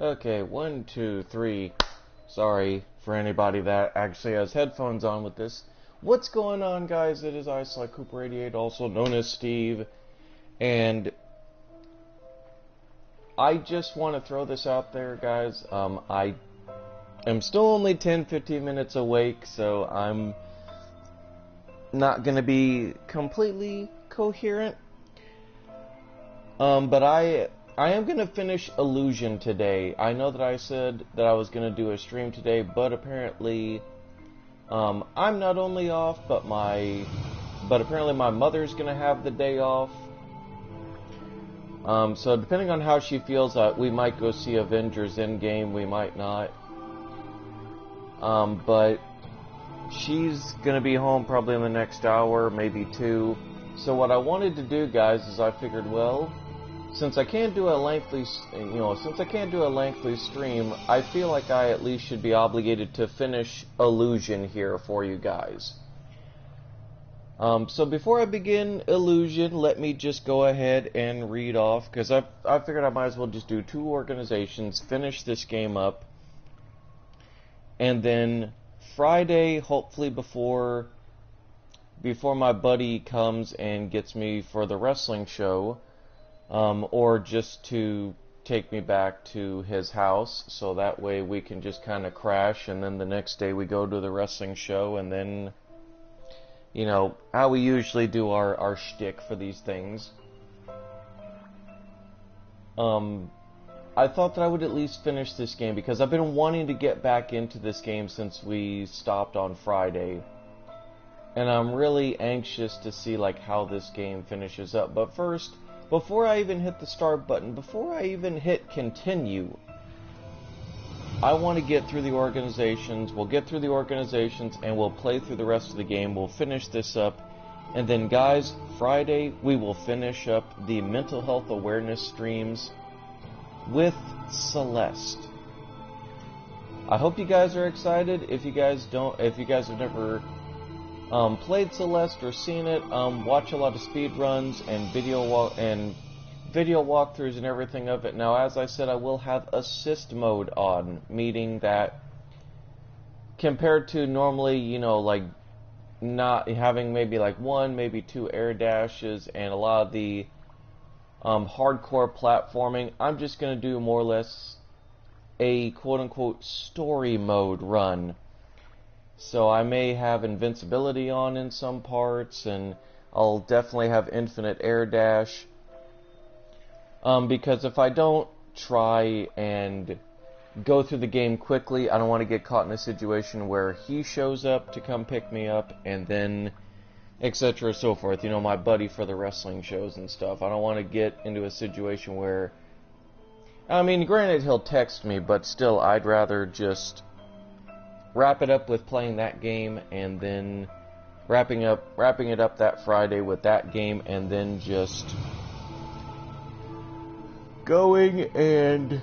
Okay, one, two, three. Sorry for anybody that actually has headphones on with this. What's going on, guys? It is I, Cooper88, also known as Steve, and I just want to throw this out there, guys. I am still only 10-15 minutes awake, so I'm not going to be completely coherent. But I am going to finish Illusion today. I know that I said that I was going to do a stream today, but apparently I'm not only off, but apparently my mother's going to have the day off. So depending on how she feels, we might go see Avengers Endgame, we might not. But she's going to be home probably in the next hour, maybe two. So what I wanted to do, guys, is I figured, well, since I can't do a lengthy, stream, I feel like I at least should be obligated to finish Illusion here for you guys. So before I begin Illusion, let me just go ahead and read off, because I figured I might as well just do 2 organizations, finish this game up, and then Friday, hopefully before my buddy comes and gets me for the wrestling show, or just to take me back to his house, so that way we can just kind of crash, and then the next day we go to the wrestling show, and then, you know, how we usually do our shtick for these things. I thought that I would at least finish this game, because I've been wanting to get back into this game since we stopped on Friday. And I'm really anxious to see, like, how this game finishes up. But first, before I even hit the start button, before I even hit continue, I want to get through the organizations. We'll get through the organizations and we'll play through the rest of the game. We'll finish this up. And then, guys, Friday we will finish up the mental health awareness streams with Celeste. I hope you guys are excited. If you guys have never played Celeste or seen it, watch a lot of speed runs and video walkthroughs and everything of it. Now, as I said, I will have assist mode on, meaning that compared to normally, you know, like not having maybe like 1, maybe 2 air dashes and a lot of the hardcore platforming, I'm just going to do more or less a quote-unquote story mode run. So I may have invincibility on in some parts, and I'll definitely have infinite air dash. Because if I don't try and go through the game quickly, I don't want to get caught in a situation where he shows up to come pick me up, and then etc. so forth. You know, my buddy for the wrestling shows and stuff. I don't want to get into a situation where, I mean, granted he'll text me, but still I'd rather just wrap it up with playing that game, and then wrapping it up that Friday with that game, and then just going and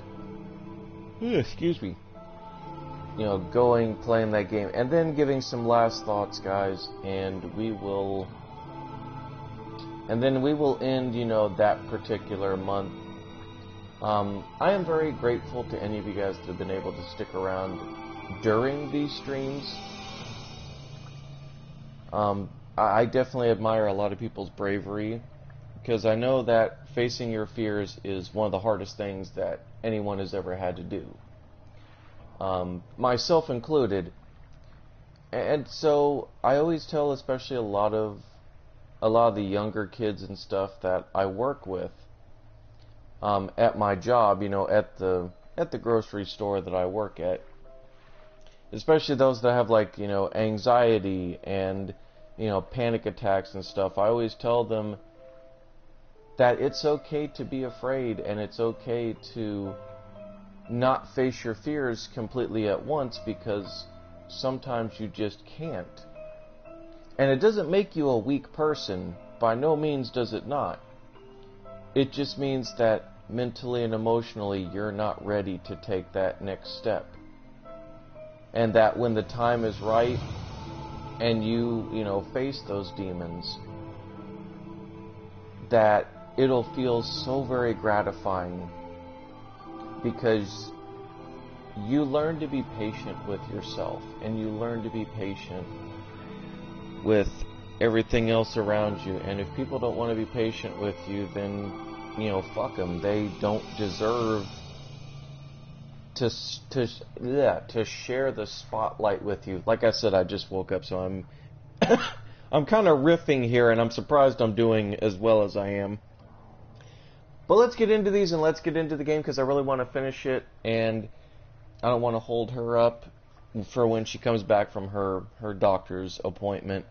playing that game, and then giving some last thoughts, guys, and we will end, you know, that particular month. I am very grateful to any of you guys that have been able to stick around during these streams. I definitely admire a lot of people's bravery, because I know that facing your fears is one of the hardest things that anyone has ever had to do, myself included. And so I always tell, especially a lot of the younger kids and stuff that I work with at my job, you know, at the grocery store that I work at, especially those that have, like, you know, anxiety and, you know, panic attacks and stuff. I always tell them that it's okay to be afraid, and it's okay to not face your fears completely at once, because sometimes you just can't. And it doesn't make you a weak person. By no means does it not. It just means that mentally and emotionally you're not ready to take that next step. And that when the time is right and you face those demons, that it'll feel so very gratifying, because you learn to be patient with yourself, and you learn to be patient with everything else around you. And if people don't want to be patient with you, then, fuck them. They don't deserve to share the spotlight with you. Like I said, I just woke up, so I'm I'm kind of riffing here, and I'm surprised I'm doing as well as I am. But let's get into these, and let's get into the game, because I really want to finish it, and I don't want to hold her up for when she comes back from her doctor's appointment.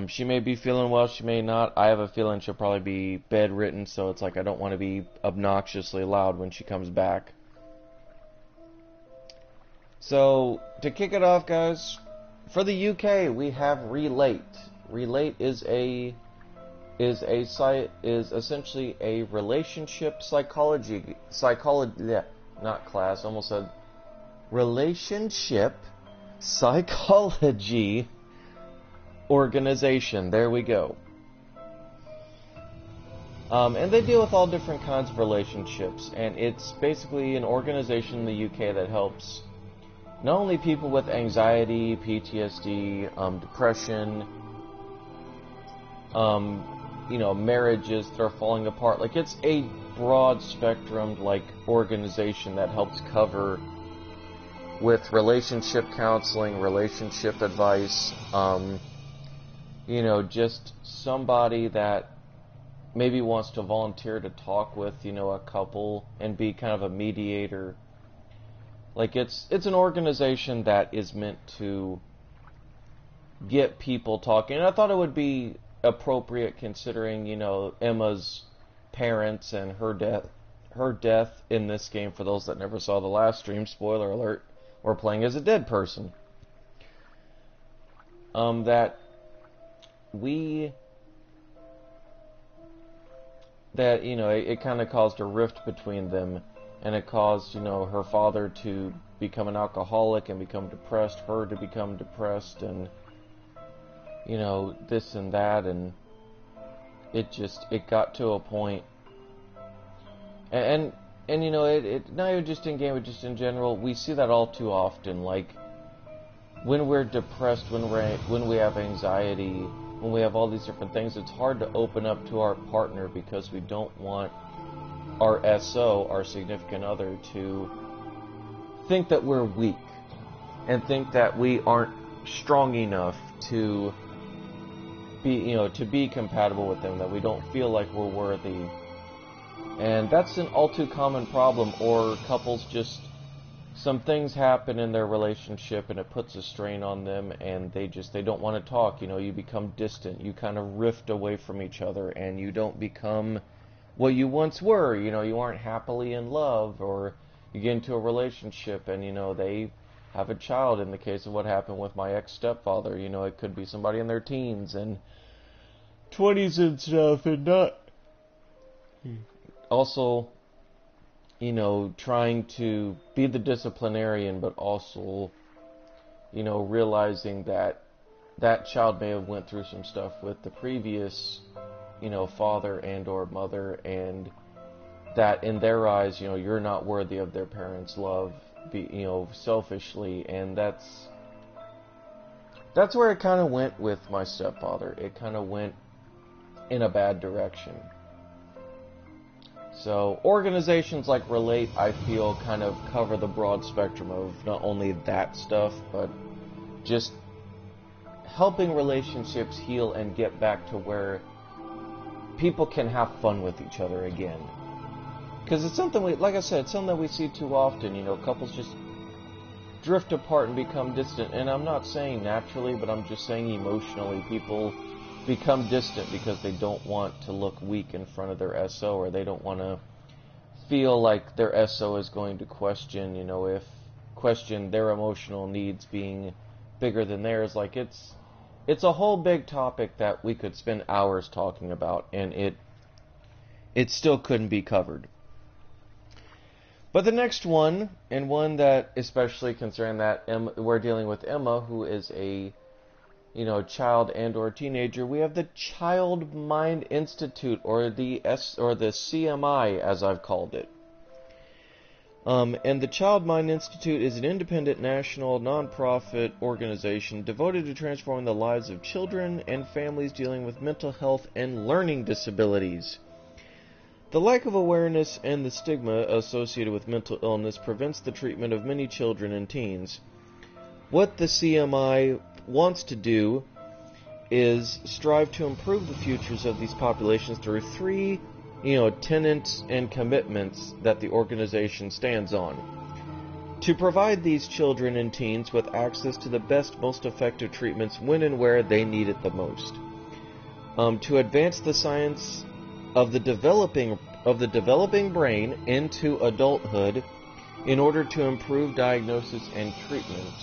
She may be feeling well, she may not. I have a feeling she'll probably be bedridden, so it's like I don't want to be obnoxiously loud when she comes back. So, to kick it off, guys, for the UK, we have Relate. Relate is essentially a relationship psychology, not class, almost said relationship psychology organization. There we go. And they deal with all different kinds of relationships, and it's basically an organization in the UK that helps not only people with anxiety, PTSD, depression, marriages that are falling apart. Like, it's a broad spectrum, organization that helps cover with relationship counseling, relationship advice, just somebody that maybe wants to volunteer to talk with, a couple and be kind of a mediator. Like, it's an organization that is meant to get people talking. And I thought it would be appropriate considering, Emma's parents and her death in this game. For those that never saw the last stream, spoiler alert, we're playing as a dead person. It kind of caused a rift between them, and it caused, her father to become an alcoholic and become depressed, her to become depressed, and, this and that, and it got to a point, and not even just in game, but just in general, we see that all too often. Like, when we're depressed, when we have anxiety, when we have all these different things, it's hard to open up to our partner because we don't want our SO, our significant other, to think that we're weak and think that we aren't strong enough to be compatible with them, that we don't feel like we're worthy. And that's an all too common problem. Or couples just, some things happen in their relationship and it puts a strain on them, and they don't want to talk. You become distant, you kind of rift away from each other, and you don't become what you once were. You aren't happily in love, or you get into a relationship and they have a child. In the case of what happened with my ex-stepfather, it could be somebody in their teens and 20s and stuff, and not also trying to be the disciplinarian, but also realizing that that child may have went through some stuff with the previous father and or mother, and that in their eyes, you're not worthy of their parents' love, selfishly. And that's where it kind of went with my stepfather. It kind of went in a bad direction. So organizations like Relate, I feel, kind of cover the broad spectrum of not only that stuff, but just helping relationships heal and get back to where people can have fun with each other again. Because it's something like I said, it's something that we see too often. Couples just drift apart and become distant. And I'm not saying naturally, but I'm just saying emotionally. People become distant because they don't want to look weak in front of their SO, or they don't want to feel like their SO is going to question their emotional needs being bigger than theirs. Like, it's a whole big topic that we could spend hours talking about, and it still couldn't be covered. But the next one, and one that especially concerning that we're dealing with Emma, who is a child and or teenager, we have the Child Mind Institute, or the CMI, as I've called it. And the Child Mind Institute is an independent national nonprofit organization devoted to transforming the lives of children and families dealing with mental health and learning disabilities. The lack of awareness and the stigma associated with mental illness prevents the treatment of many children and teens. What the CMI wants to do is strive to improve the futures of these populations through three tenets and commitments that the organization stands on. To provide these children and teens with access to the best, most effective treatments when and where they need it the most. To advance the science of the developing brain into adulthood in order to improve diagnosis and treatment,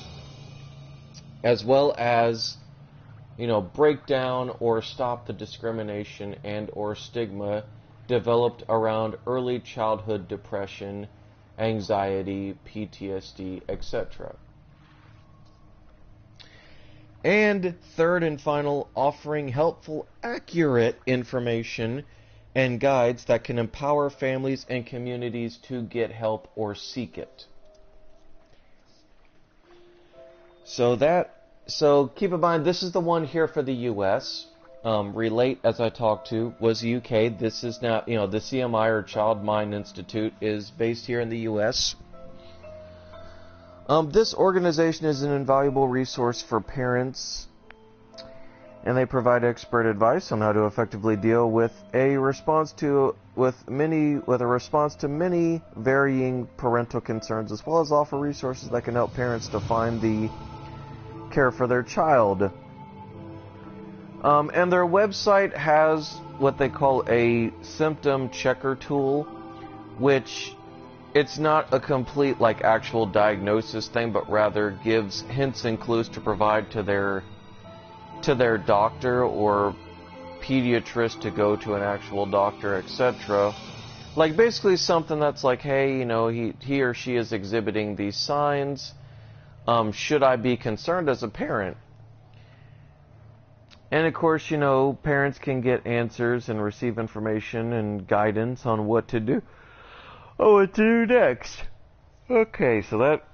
as well as break down or stop the discrimination and or stigma developed around early childhood depression, anxiety, PTSD, etc. And third and final, offering helpful, accurate information and guides that can empower families and communities to get help or seek it. So keep in mind, this is the one here for the U.S. Relate, as I talked to, was UK. This is now, the CMI or Child Mind Institute is based here in the U.S. This organization is an invaluable resource for parents, and they provide expert advice on how to effectively deal with a response to many varying parental concerns, as well as offer resources that can help parents to find the care for their child. And their website has what they call a symptom checker tool, which it's not a complete actual diagnosis thing, but rather gives hints and clues to provide to their doctor or pediatrist to go to an actual doctor, etc. Basically something that's hey, he or she is exhibiting these signs. Should I be concerned as a parent? And of course, parents can get answers and receive information and guidance on what to do. What to do next. Okay, so that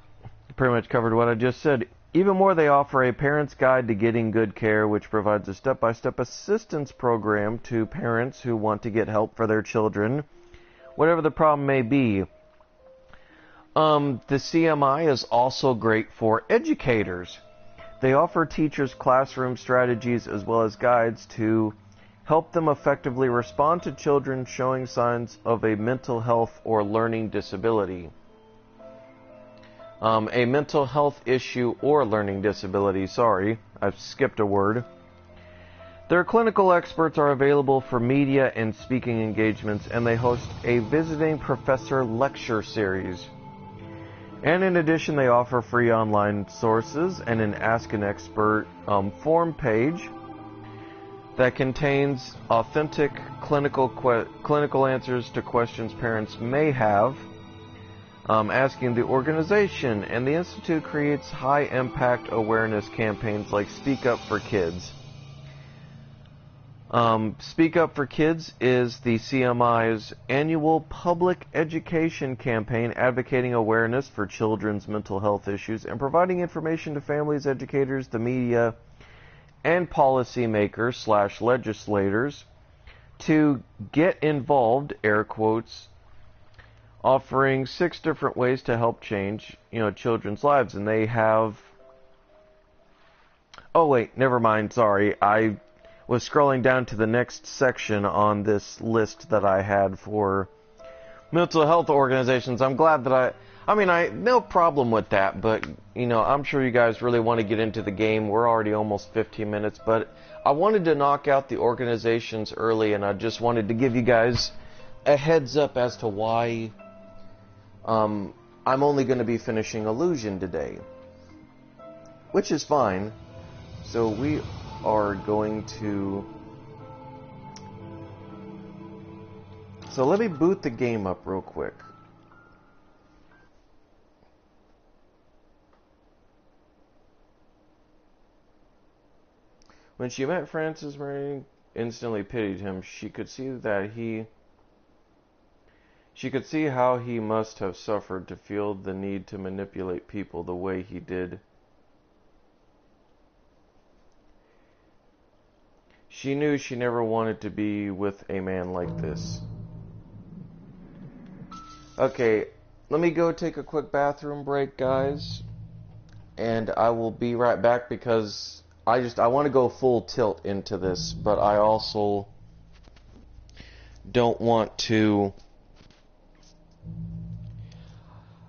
pretty much covered what I just said. Even more, they offer a parent's guide to getting good care, which provides a step-by-step assistance program to parents who want to get help for their children, whatever the problem may be. The CMI is also great for educators. They offer teachers classroom strategies as well as guides to help them effectively respond to children showing signs of a mental health or learning disability. A mental health issue or learning disability, sorry, I've skipped a word. Their clinical experts are available for media and speaking engagements, and they host a visiting professor lecture series. And in addition, they offer free online sources and an Ask an Expert form page that contains authentic clinical answers to questions parents may have, asking the organization. And the Institute creates high-impact awareness campaigns like Speak Up for Kids. Speak Up for Kids is the CMI's annual public education campaign advocating awareness for children's mental health issues and providing information to families, educators, the media, and policymakers / legislators to get involved, air quotes, offering 6 different ways to help change, children's lives. And they have... Oh, wait, never mind, sorry. I was scrolling down to the next section on this list that I had for mental health organizations. I'm glad that I no problem with that, but, I'm sure you guys really want to get into the game. We're already almost 15 minutes, but I wanted to knock out the organizations early, and I just wanted to give you guys a heads up as to why I'm only going to be finishing Illusion today, which is fine. So we are going to... So let me boot the game up real quick. When she met Francis, Mary instantly pitied him. She could see that he She could see how he must have suffered to feel the need to manipulate people the way he did. She knew she never wanted to be with a man like this. Okay, let me go take a quick bathroom break, guys. And I will be right back because I want to go full tilt into this, but I also don't want to...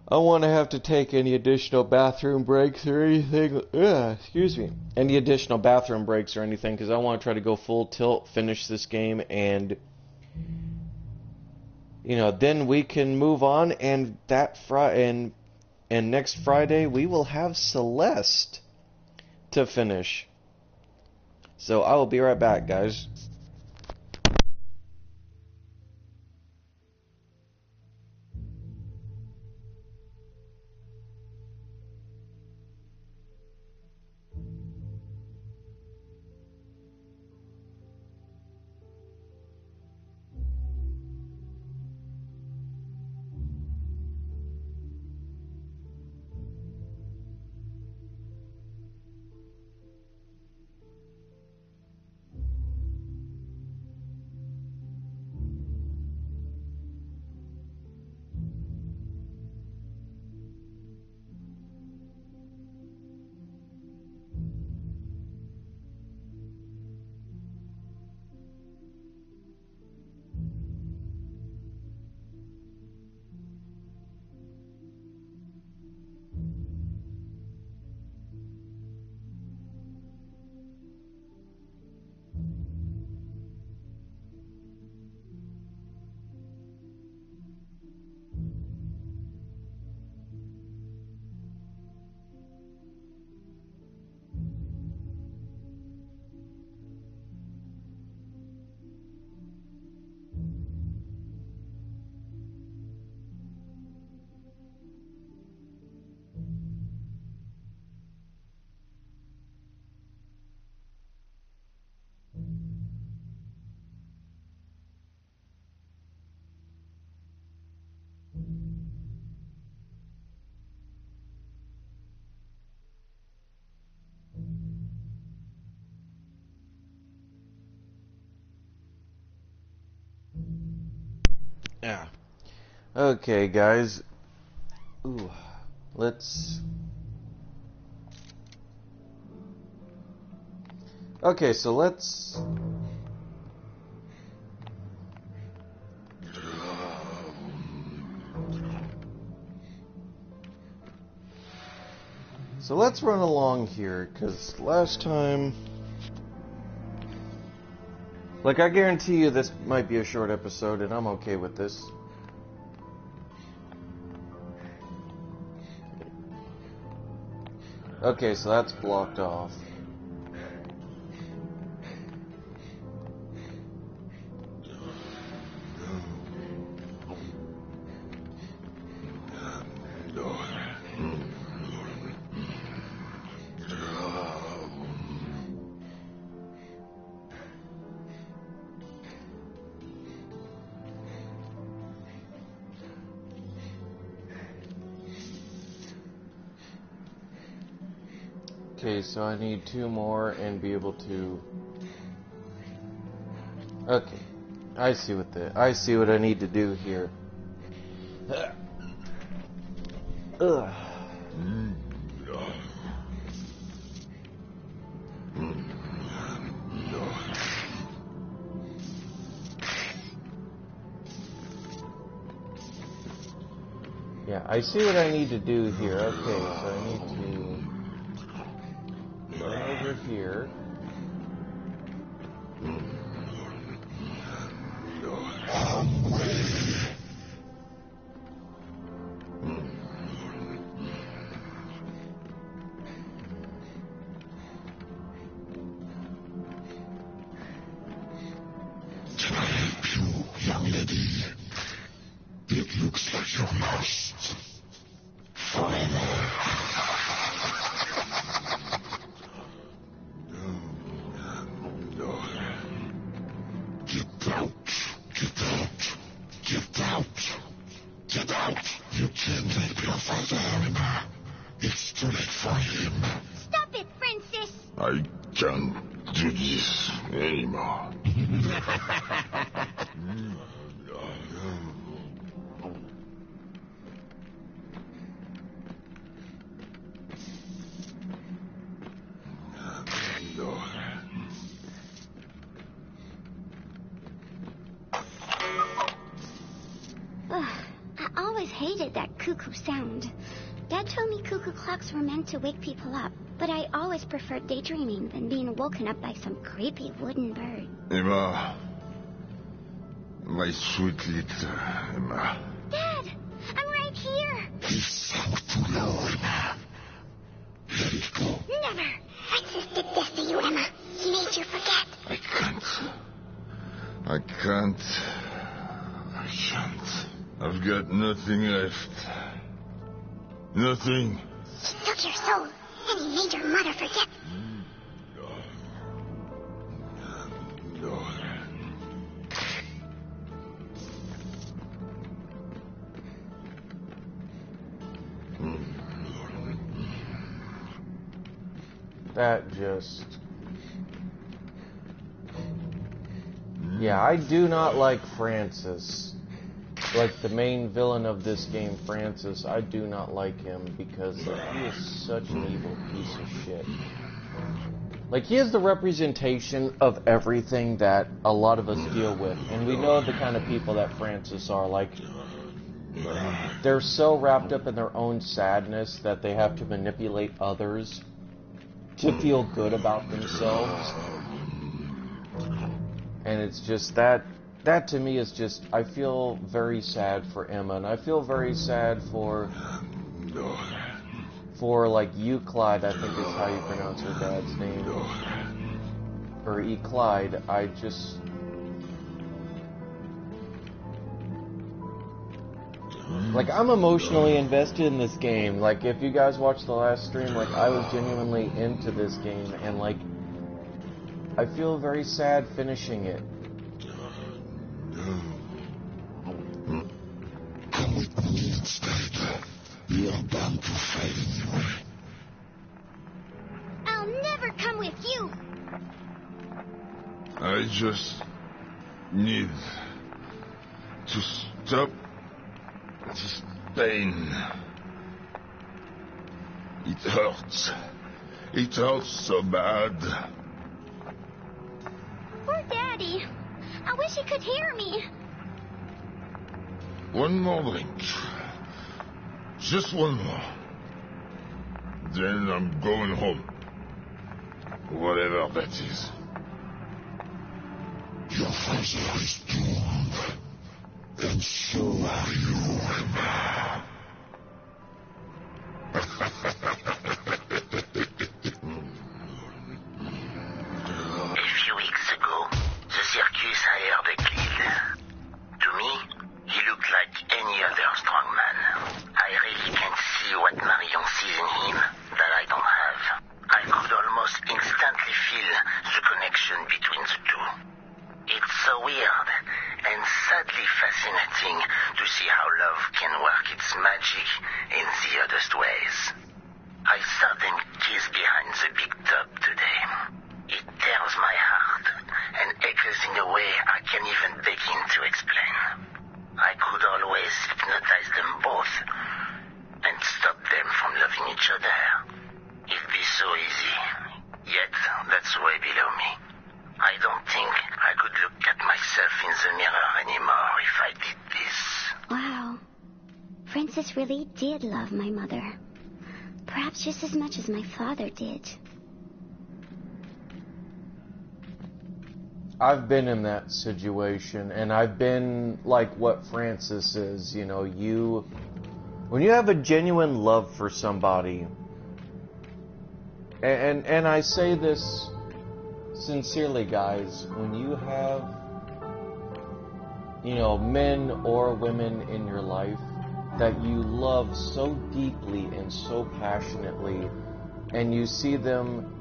I want to have to take any additional bathroom breaks or anything. Excuse me. Any additional bathroom breaks or anything, because I want to try to go full tilt, finish this game, and then we can move on. And and next Friday we will have Celeste to finish. So I will be right back, guys. Yeah. Okay, guys. Ooh. Let's... Okay, so let's... So let's run along here, because last time... Like, I guarantee you this might be a short episode, and I'm okay with this. Okay, so that's blocked off. Okay, so I need 2 more and be able to... Okay, I see what I need to do here. Ugh. Yeah, I see what I need to do here. Okay, so I need to run over here. Young lady, it looks like you're lost forever. I can't do this anymore. I always hated that cuckoo sound. Dad told me cuckoo clocks were meant to wake people up, but I always preferred daydreaming than being woken up by some creepy wooden bird. Emma. My sweet little Emma. Dad! I'm right here! He sank too low, Emma. Let it go. Never! Francis did this to you, Emma. He made you forget. I can't. I can't. I can't. I've got nothing left. Nothing. He took your soul, and he made your mother forget. No. That just... Yeah, I do not like Francis. Like the main villain of this game, Francis, I do not like him because he is such an evil piece of shit. Like, he is the representation of everything that a lot of us deal with. And we know the kind of people that Francis are. Like, they're so wrapped up in their own sadness that they have to manipulate others to feel good about themselves. And it's just that to me is just, I feel very sad for Emma, and I feel very sad for like Euclide, I think is how you pronounce her dad's name, or Clyde. I just, like, I'm emotionally invested in this game. Like, if you guys watched the last stream, like, I was genuinely into this game, and like, I feel very sad finishing it. Come with me instead. We are bound to fight anyway. I'll never come with you! I just need to stop this pain. It hurts. It hurts so bad. Poor Daddy. I wish he could hear me. One more drink. Just one more. Then I'm going home. Whatever that is. Your father is strong. And so are you, Emma. A few weeks ago, the circus hired a kid. To me, he looked like any other strong man. I really can't see what Marion sees in him that I don't have. I could almost instantly feel the connection between the two. It's so weird and sadly fascinating to see how love can work its magic in the oddest ways. I saw them kiss behind the big tub today. It tears my heart and echoes in a way I can't even begin to explain. I could always hypnotize them both and stop them from loving each other. It'd be so easy, yet that's way below me. I don't think I could look at myself in the mirror anymore if I did this. Wow. Francis really did love my mother. Perhaps just as much as my father did. I've been in that situation, and I've been like what Francis is, you know, when you have a genuine love for somebody, and I say this sincerely, guys, when you have, you know, men or women in your life that you love so deeply and so passionately, and you see them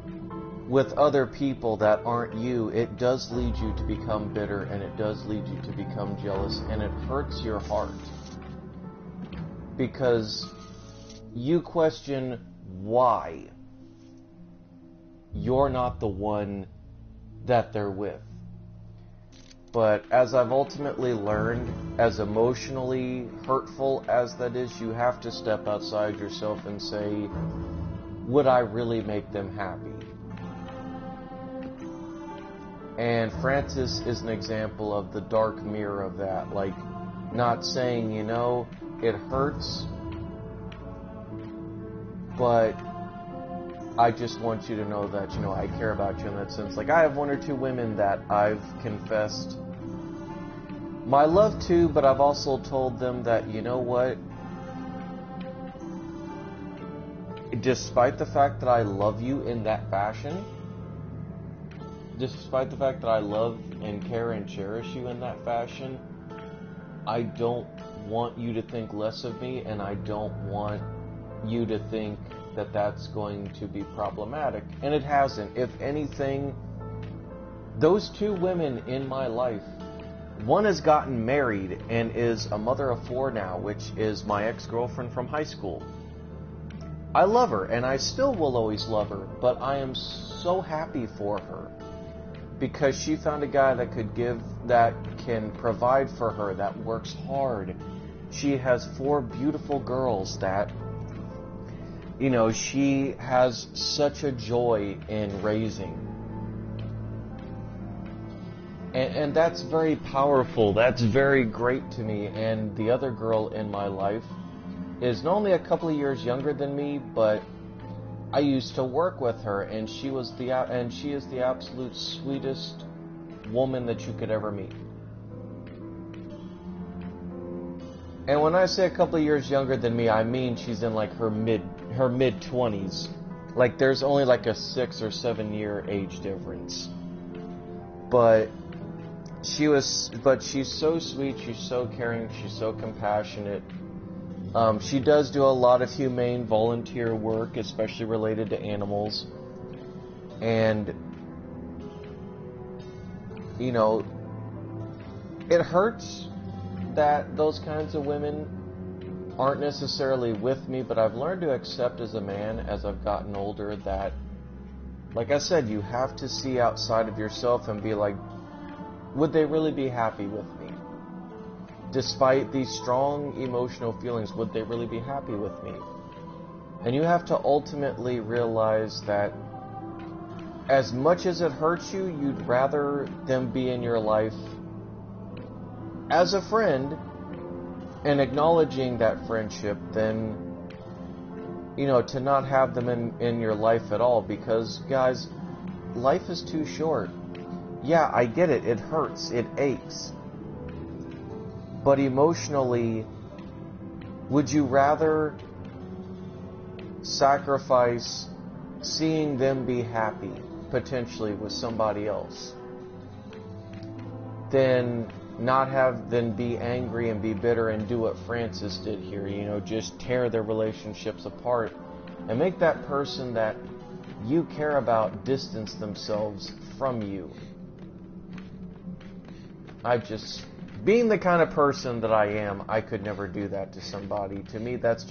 with other people that aren't you, it does lead you to become bitter, and it does lead you to become jealous, and it hurts your heart. Because you question why you're not the one that they're with. But as I've ultimately learned, as emotionally hurtful as that is, you have to step outside yourself and say, would I really make them happy? And Francis is an example of the dark mirror of that. Like, not saying, you know, it hurts, but I just want you to know that, you know, I care about you in that sense. Like, I have one or two women that I've confessed my love to, but I've also told them that, you know what, despite the fact that I love you in that fashion, despite the fact that I love and care and cherish you in that fashion, I don't want you to think less of me, and I don't want you to think that that's going to be problematic. And it hasn't. If anything, those two women in my life, one has gotten married and is a mother of 4 now, which is my ex-girlfriend from high school. I love her, and I still will always love her, but I am so happy for her because she found a guy that can provide for her, that works hard. She has 4 beautiful girls that, you know, she has such a joy in raising. And that's very powerful. That's very great to me. And the other girl in my life is not only a couple of years younger than me, but I used to work with her, and she is the absolute sweetest woman that you could ever meet. And when I say a couple of years younger than me, I mean she's in like her mid 20s. Like, there's only like a 6 or 7 year age difference. But she's so sweet, she's so caring, she's so compassionate. She does do a lot of humane volunteer work, especially related to animals. And, you know, it hurts that those kinds of women aren't necessarily with me, but I've learned to accept as a man, as I've gotten older, that, like I said, you have to see outside of yourself and be like, would they really be happy with me? Despite these strong emotional feelings, would they really be happy with me? And you have to ultimately realize that as much as it hurts you, you'd rather them be in your life as a friend and acknowledging that friendship than, you know, to not have them in your life at all. Because, guys, life is too short. Yeah, I get it. It hurts. It aches. But emotionally, would you rather sacrifice seeing them be happy, potentially, with somebody else, than be angry and be bitter and do what Francis did here, you know, just tear their relationships apart and make that person that you care about distance themselves from you? Being the kind of person that I am, I could never do that to somebody. To me, that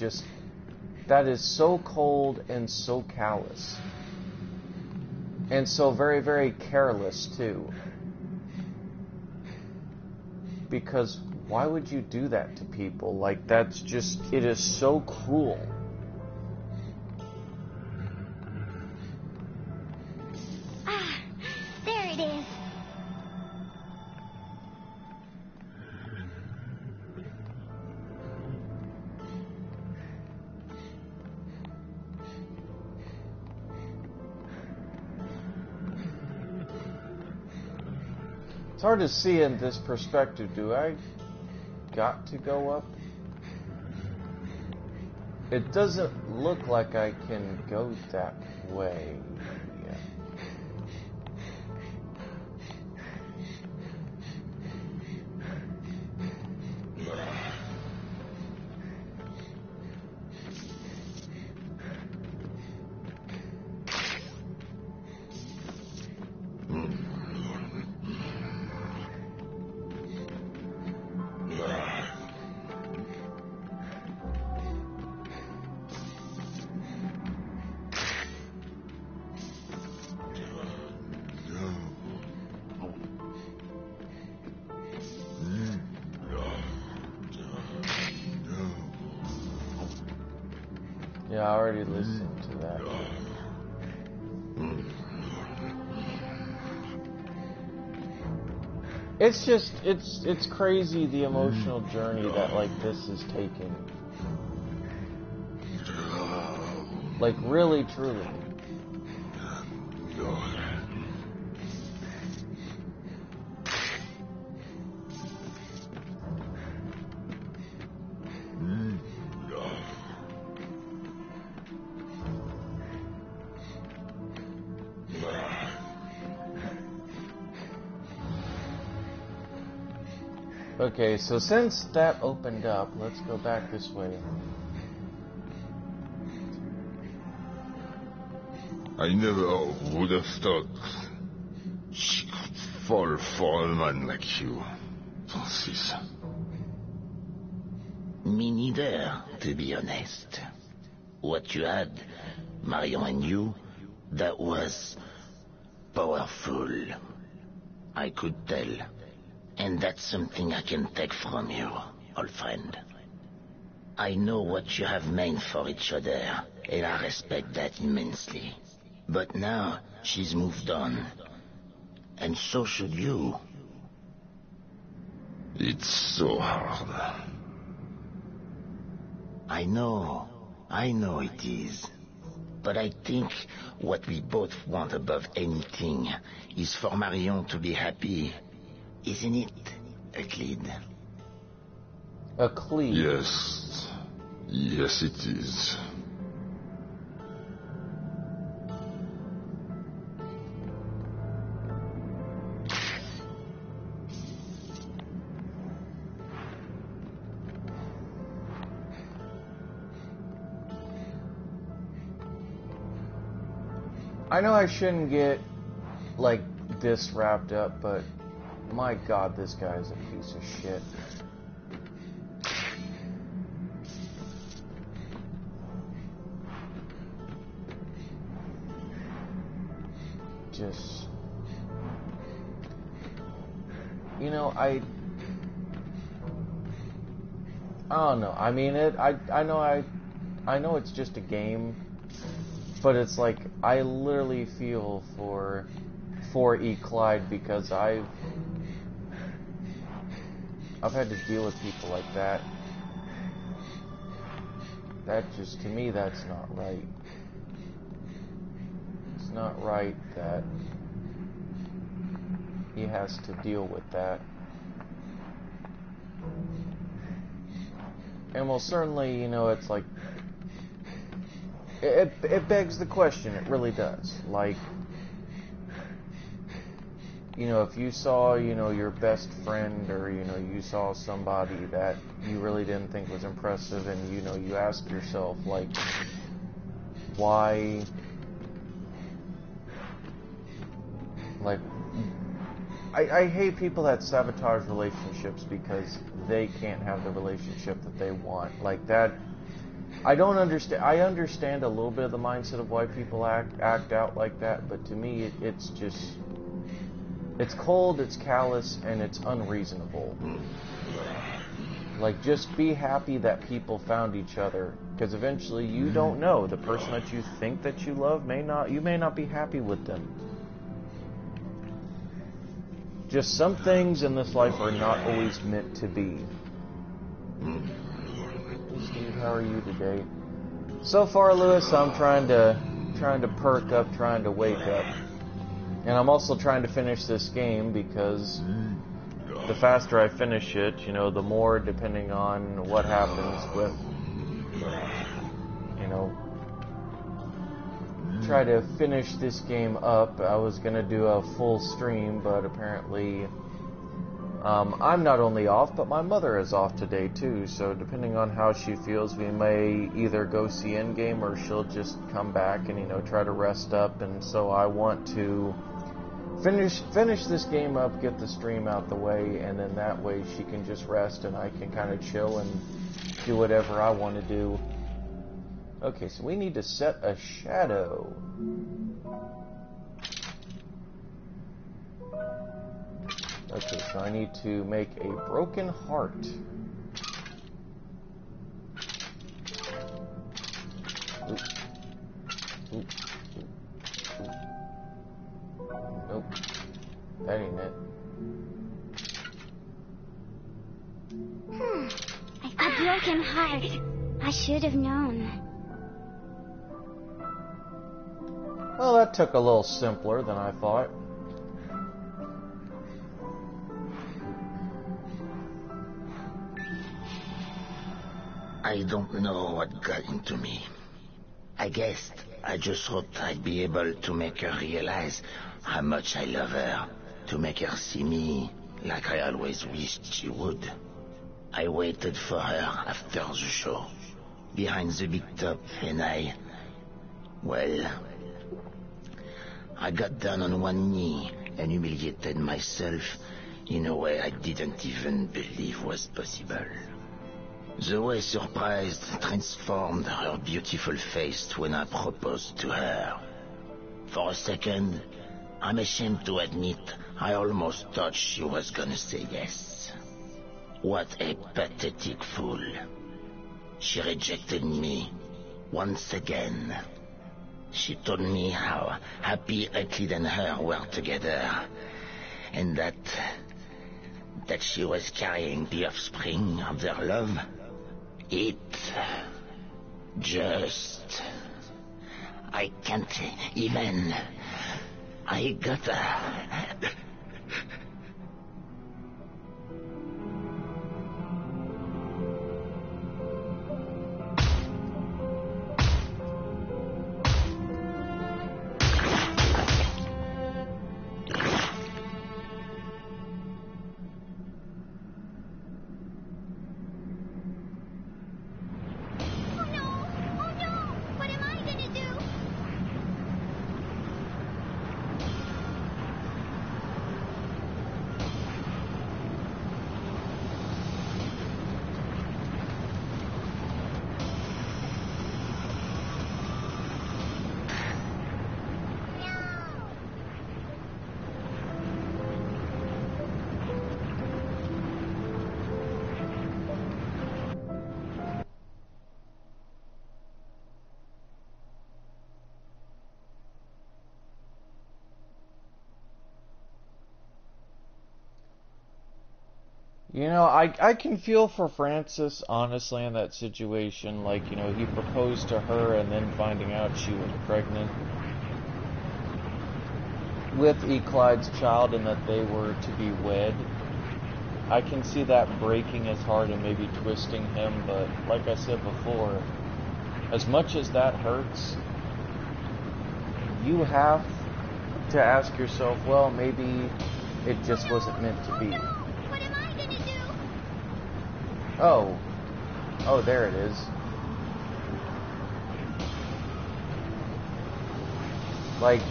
is so cold and so callous. And so very, very careless, too. Because why would you do that to people? Like, it is so cruel. Ah, there it is. It's hard to see in this perspective. Do I got to go up? It doesn't look like I can go that way. Yeah, I already listened to that. It's just, it's crazy the emotional journey that, like, this is taking. Like, really, truly. Okay, so since that opened up, let's go back this way. I never would have thought she could fall for a man like you, Francis. Me neither, to be honest. What you had, Marion and you, that was powerful. I could tell. And that's something I can take from you, old friend. I know what you have meant for each other, and I respect that immensely. But now, she's moved on. And so should you. It's so hard. I know it is. But I think what we both want above anything is for Marion to be happy. Isn't it, Euclid? Euclid? Yes. Yes, it is. I know I shouldn't get, like, this wrapped up, but my god, this guy's a piece of shit. Just... You know, I don't know. I mean, I know it's just a game, but it's like, I literally feel for E. Clyde, because I've had to deal with people like that. That just, to me, that's not right. It's not right that he has to deal with that. And well, certainly, you know, it's like, it begs the question, it really does. Like, you know, if you saw, you know, your best friend, or, you know, you saw somebody that you really didn't think was impressive, and, you know, you ask yourself, like, why, like, I hate people that sabotage relationships because they can't have the relationship that they want. Like, that, I don't understand. I understand a little bit of the mindset of why people act out like that, but to me, it's just, it's cold, it's callous, and it's unreasonable. Like, just be happy that people found each other, because eventually you don't know. The person that you think that you love you may not be happy with them. Just some things in this life are not always meant to be. Steve, how are you today? So far, Lewis, I'm trying to perk up, trying to wake up. And I'm also trying to finish this game, because the faster I finish it, you know, the more, depending on what happens with, you know, try to finish this game up. I was going to do a full stream, but apparently I'm not only off, but my mother is off today too, so depending on how she feels, we may either go see Endgame, or she'll just come back and, you know, try to rest up. And so I want to finish this game up, get the stream out the way, and then that way she can just rest and I can kind of chill and do whatever I want to do. Okay, so we need to set a shadow. Okay, so I need to make a broken heart. Nope. That ain't it. A broken heart. I should have known. Well, that took a little simpler than I thought. I don't know what got into me. I guess I just hoped I'd be able to make her realize how much I love her, to make her see me like I always wished she would. I waited for her after the show, behind the big top, and I got down on one knee and humiliated myself in a way I didn't even believe was possible. The way surprise transformed her beautiful face when I proposed to her. For a second, I'm ashamed to admit I almost thought she was gonna say yes. What a pathetic fool. She rejected me once again. She told me how happy Euclid and her were together, and that she was carrying the offspring of their love. I can't even. I gotta. You know, I can feel for Francis, honestly, in that situation. Like, you know, he proposed to her and then finding out she was pregnant with Clyde's child and that they were to be wed. I can see that breaking his heart and maybe twisting him, but like I said before, as much as that hurts, you have to ask yourself, well, maybe it just wasn't meant to be. Oh, there it is. Like,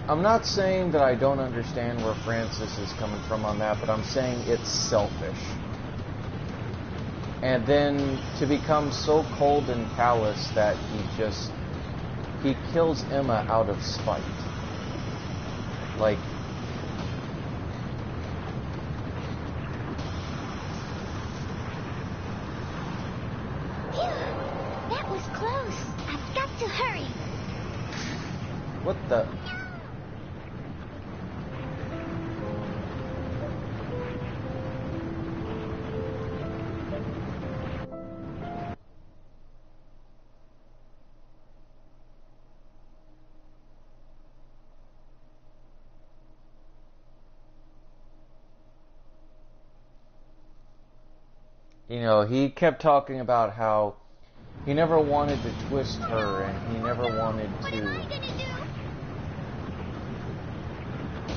I'm not saying that I don't understand where Francis is coming from on that, but I'm saying it's selfish. And then to become so cold and callous that he kills Emma out of spite. Like, That was close. I've got to hurry. what the... You know, he kept talking about how he never wanted to twist her and he never wanted to...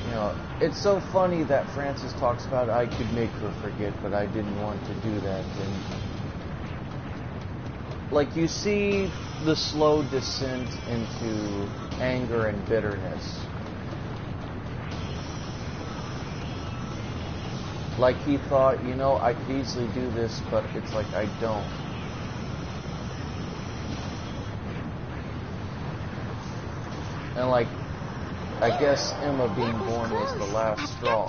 You know, it's so funny that Francis talks about, I could make her forget, but I didn't want to do that. And, like, you see the slow descent into anger and bitterness. Like, he thought, you know, I could easily do this, but it's like, I don't. And, like, I guess Emma being born was the last straw.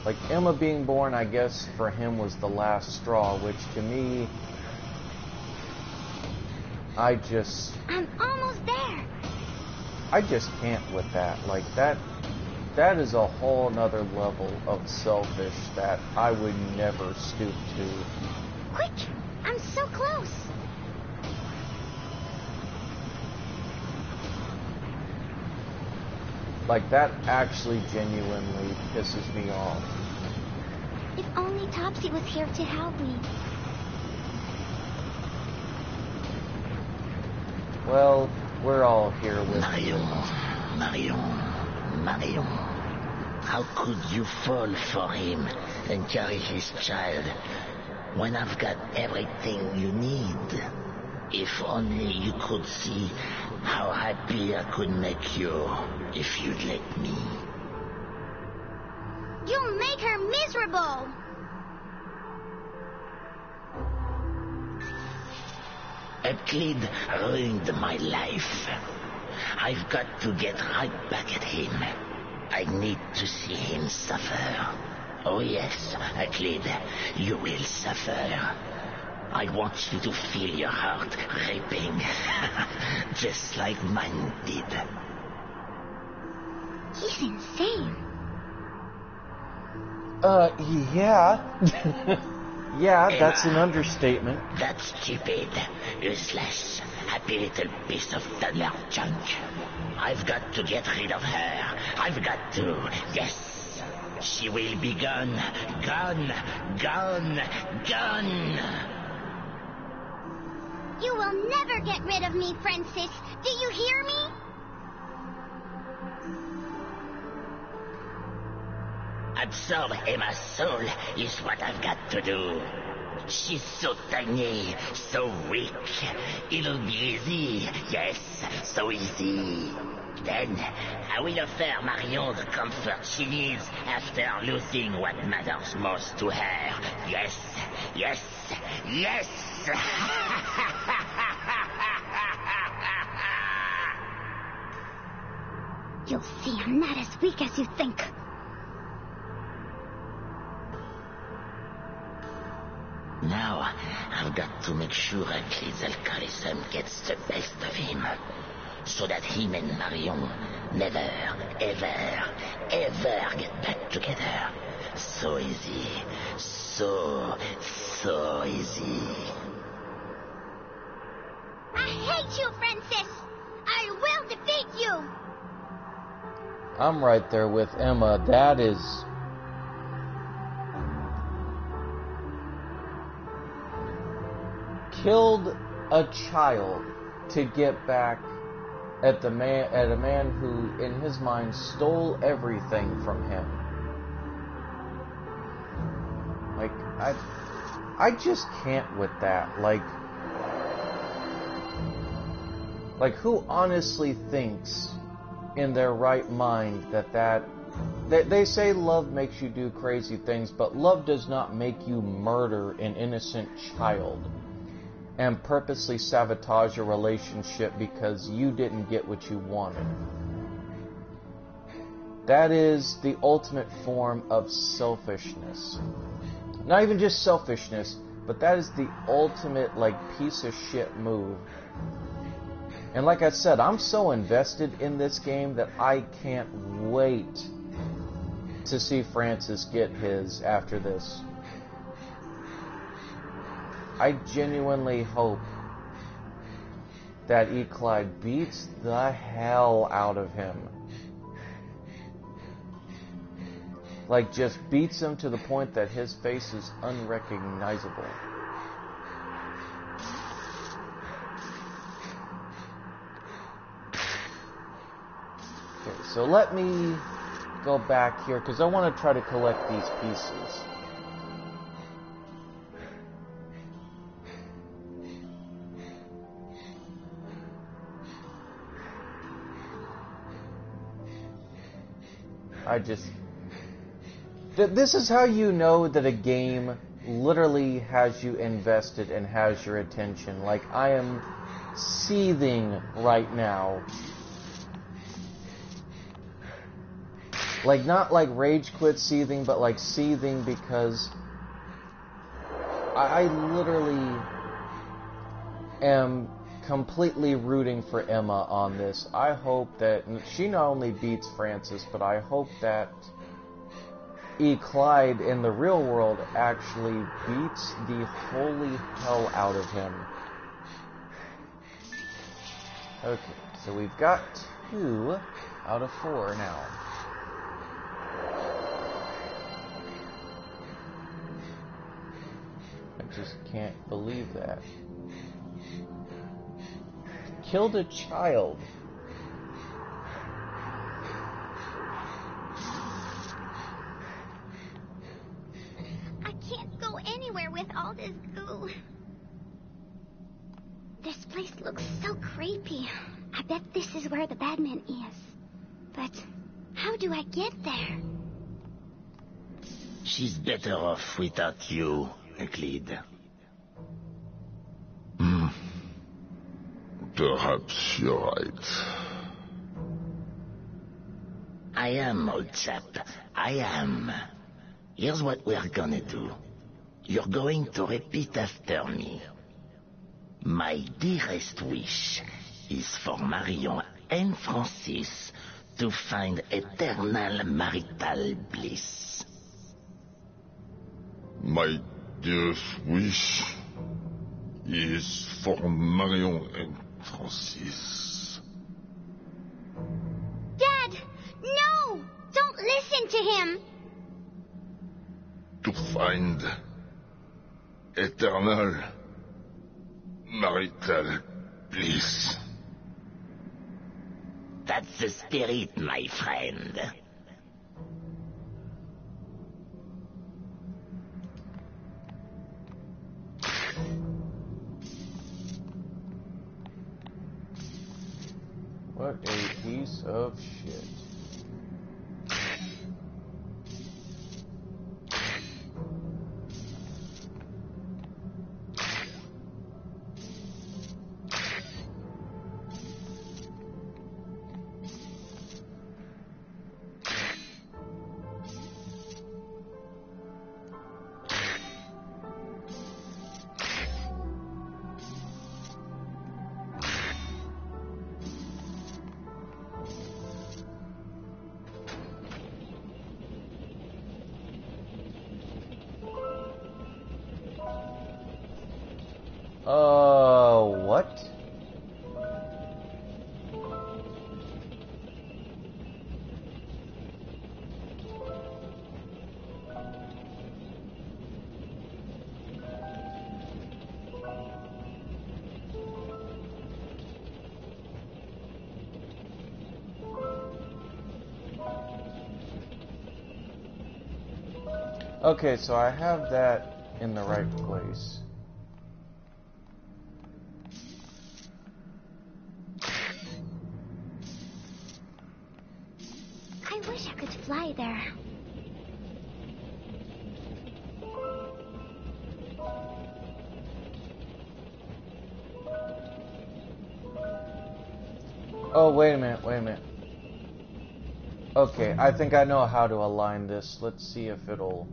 Like, Emma being born, I guess, for him was the last straw, which to me, I'm almost there. I just can't with that. Like, that is a whole nother level of selfish that I would never stoop to. Quick! I'm so close! Like, that actually genuinely pisses me off. If only Topsy was here to help me. Well, we're all here with Marion, how could you fall for him and carry his child when I've got everything you need? If only you could see how happy I could make you if you'd let me. You'll make her miserable! Euclid ruined my life. I've got to get right back at him. I need to see him suffer. Oh yes, Euclid, you will suffer. I want you to feel your heart ripping, just like mine did. He's insane. Yeah. Yeah, that's an understatement. That stupid, useless, happy little piece of toddler junk. I've got to get rid of her. I've got to. Yes. She will be gone. Gone. Gone. Gone. You will never get rid of me, Francis. Do you hear me? Absorb Emma's soul is what I've got to do. She's so tiny, so weak. It'll be easy, yes, so easy. Then I will offer Marion the comfort she needs after losing what matters most to her. Yes, yes, yes! You'll see I'm not as weak as you think. Now, I've got to make sure Euclid's alcoholism gets the best of him, so that him and Marion never, ever, ever get back together. So easy. So easy. I hate you, Francis! I will defeat you! I'm right there with Emma. That is... killed a child to get back at a man who, in his mind, stole everything from him. Like, I just can't with that. Like, who honestly thinks in their right mind that they say love makes you do crazy things, but love does not make you murder an innocent child and purposely sabotage a relationship because you didn't get what you wanted. That is the ultimate form of selfishness. Not even just selfishness, but that is the ultimate, piece of shit move. And like I said, I'm so invested in this game that I can't wait to see Francis get his after this. I genuinely hope that Euclid beats the hell out of him. Just beats him to the point that his face is unrecognizable. Okay, so let me go back here, because I want to try to collect these pieces. This is how you know that a game literally has you invested and has your attention. I am seething right now. Not rage quit seething, but seething because I literally am completely rooting for Emma on this. I hope that she not only beats Francis, but I hope that E. Clyde in the real world actually beats the holy hell out of him. Okay, so we've got 2 out of 4 now. I just can't believe that. Killed a child. I can't go anywhere with all this goo. This place looks so creepy. I bet this is where the Badman is. But how do I get there? She's better off without you, Euclid. Perhaps you're right. I am, old chap. I am. Here's what we're gonna do. You're going to repeat after me. My dearest wish is for Marion and Francis to find eternal marital bliss. My dearest wish is for Marion and Francis. Dad! No! Don't listen to him! To find eternal marital bliss. That's the spirit, my friend. What a piece of shit. What? Okay, so I have that in the right place. I wish I could fly there. Oh, wait a minute. Okay, I think I know how to align this. Let's see if it'll...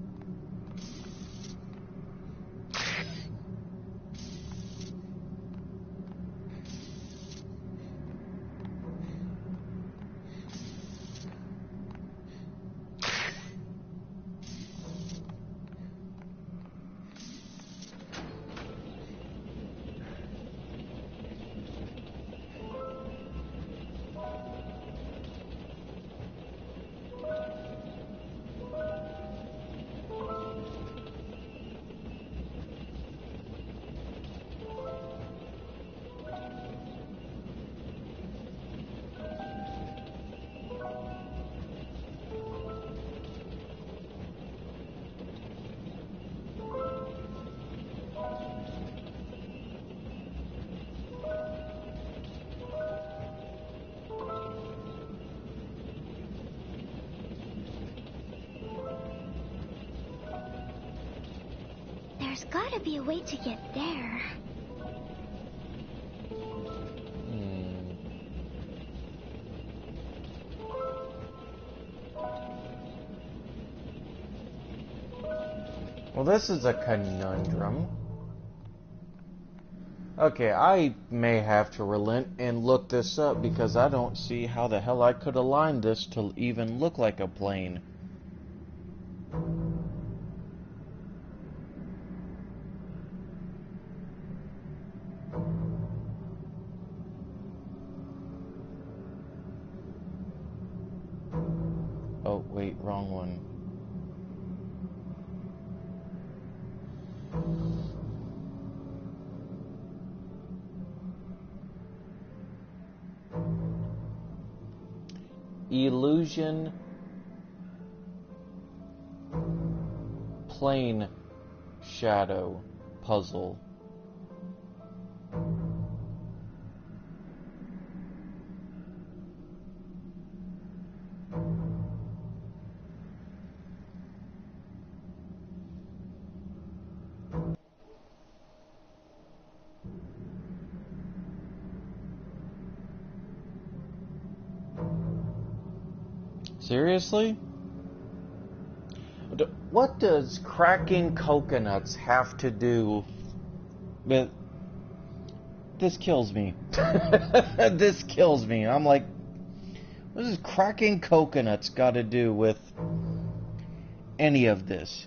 There's gotta be a way to get there. Well, this is a conundrum. Okay, I may have to relent and look this up because I don't see how the hell I could align this to even look like a plane. Oh, wait, wrong one. Illusion plane shadow puzzle. Seriously? What does cracking coconuts have to do with... This kills me. This kills me. I'm like, what does cracking coconuts got to do with any of this?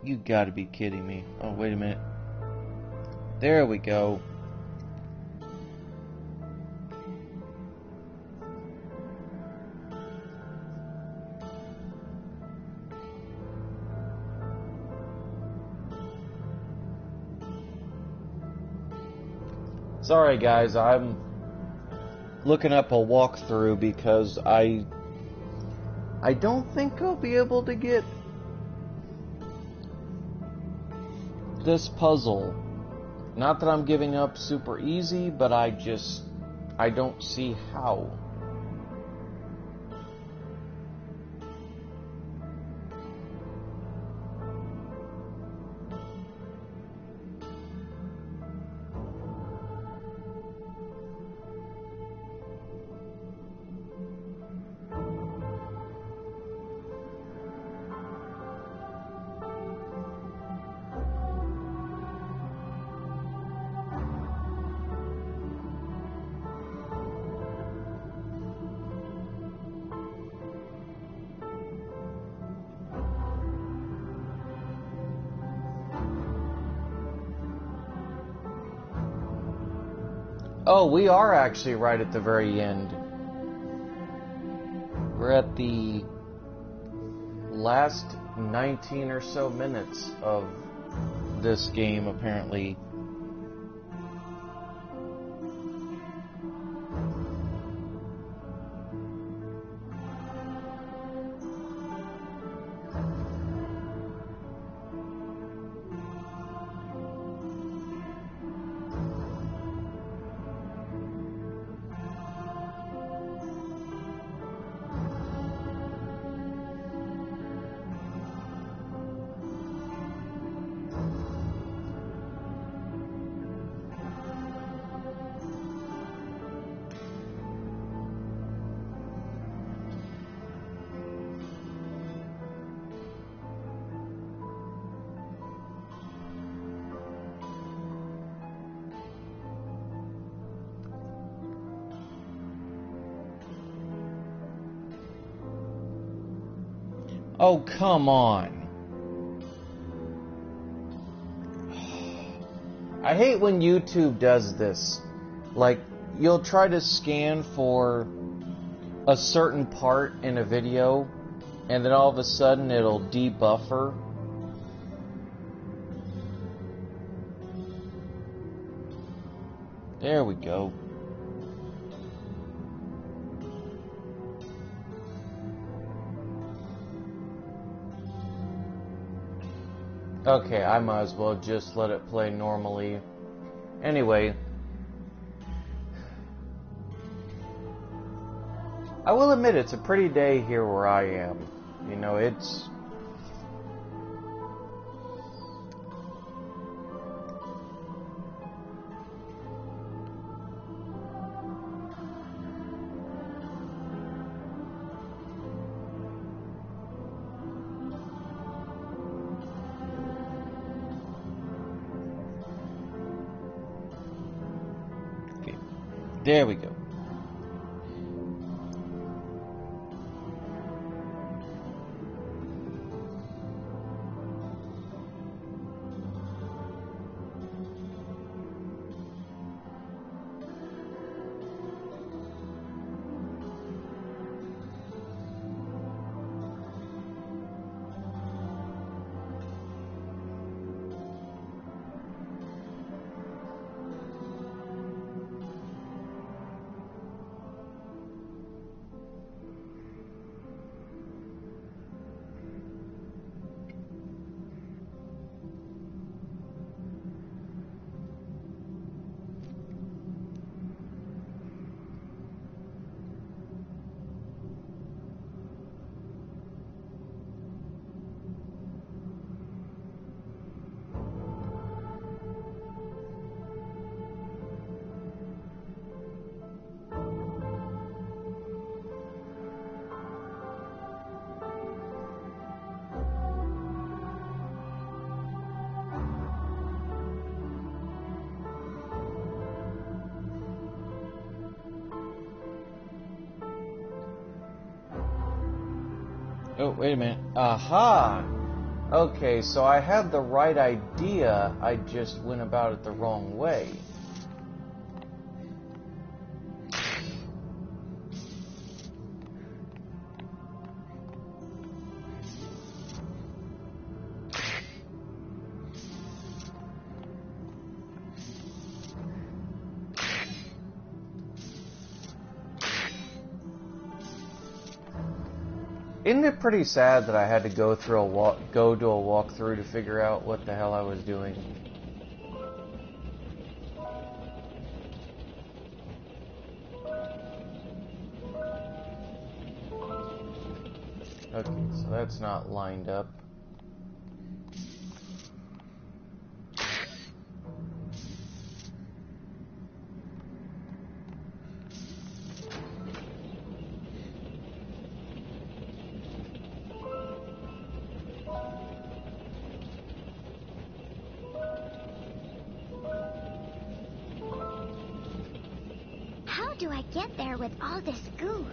You gotta be kidding me. Oh, wait a minute. There we go. Sorry guys, I'm looking up a walkthrough because I don't think I'll be able to get this puzzle. Not that I'm giving up super easy, but I don't see how. Oh, we are actually right at the very end. We're at the last 19 or so minutes of this game, apparently. Oh, come on. I hate when YouTube does this. Like, you'll try to scan for a certain part in a video, and then all of a sudden it'll debuffer. There we go. Okay, I might as well just let it play normally. Anyway, I will admit it's a pretty day here where I am. You know, it's... There we go. Oh, wait a minute. Aha! Okay, so I had the right idea, I just went about it the wrong way. Isn't it pretty sad that I had to go to a walkthrough to figure out what the hell I was doing? Okay, so that's not lined up. How do I get there with all this goo?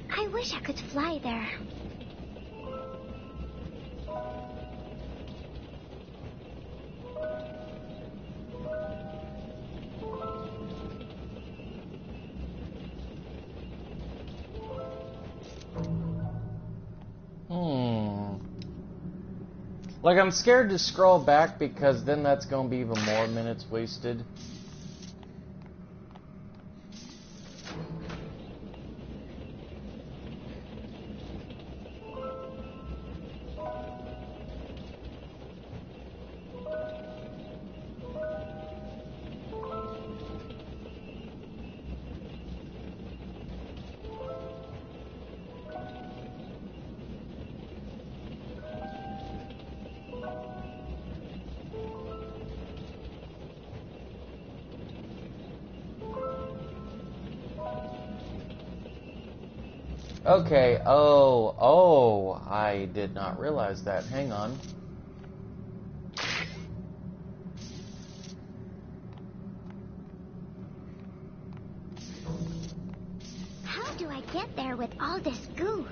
I wish I could fly there. Like, I'm scared to scroll back because then that's going to be even more minutes wasted. Okay, oh, I did not realize that. Hang on. How do do I get there with all this goo?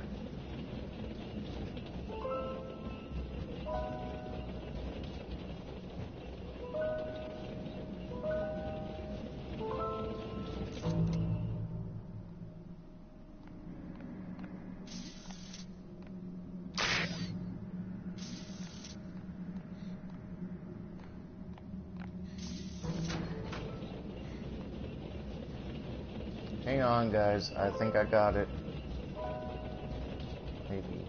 Hang on, guys. I think I got it. Maybe.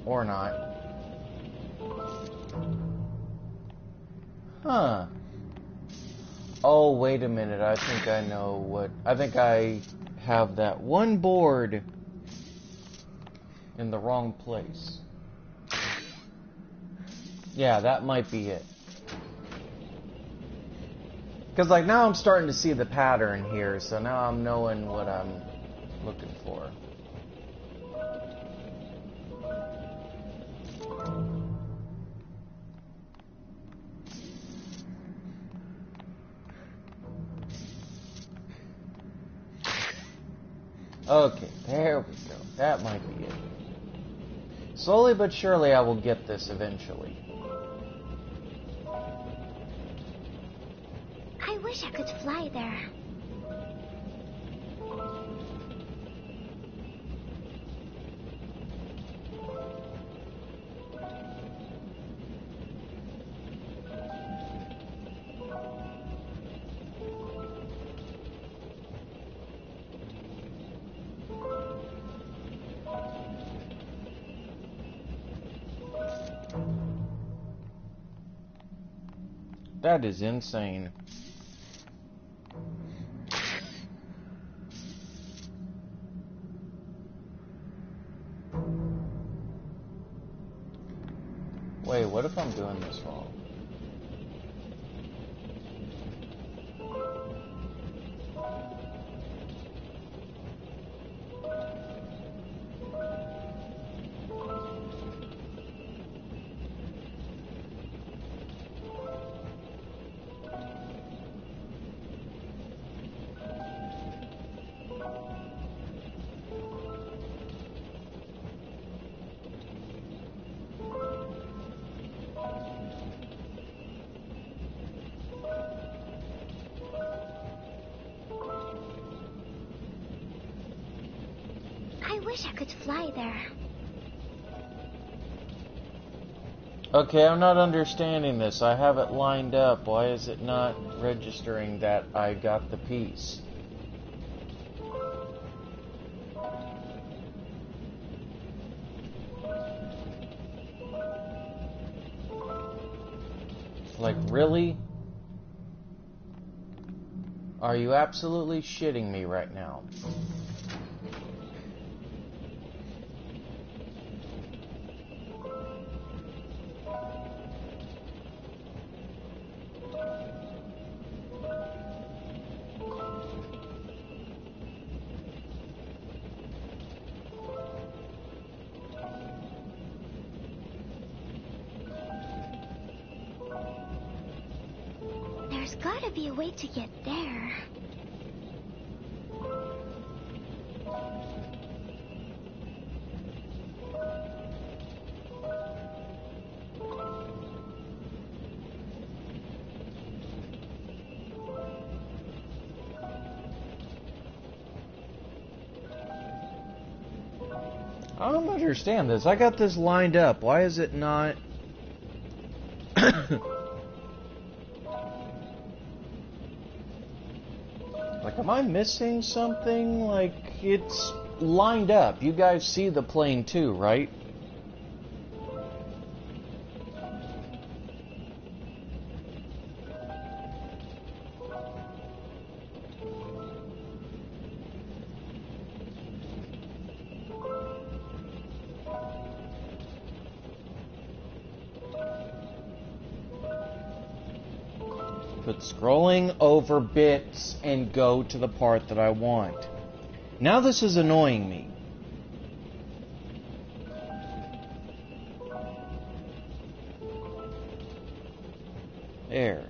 Or not. Huh. Oh, wait a minute. I think I know what... I think I have that one board in the wrong place. Yeah, that might be it. Because, like, now I'm starting to see the pattern here, so now I'm knowing what I'm looking for. Okay, there we go. That might be it. Slowly but surely I will get this eventually. I wish I could fly there. That is insane. Wait, what if I'm doing this wrong? I wish I could fly there. Okay, I'm not understanding this. I have it lined up. Why is it not registering that I got the piece? Like, really? Are you absolutely shitting me right now? There's gotta be a way to get there. I don't understand this. I got this lined up. Why is it not... Like, am I missing something? Like, it's lined up. You guys see the plane too, right? Put scrolling over bits and go to the part that I want. Now this is annoying me. There.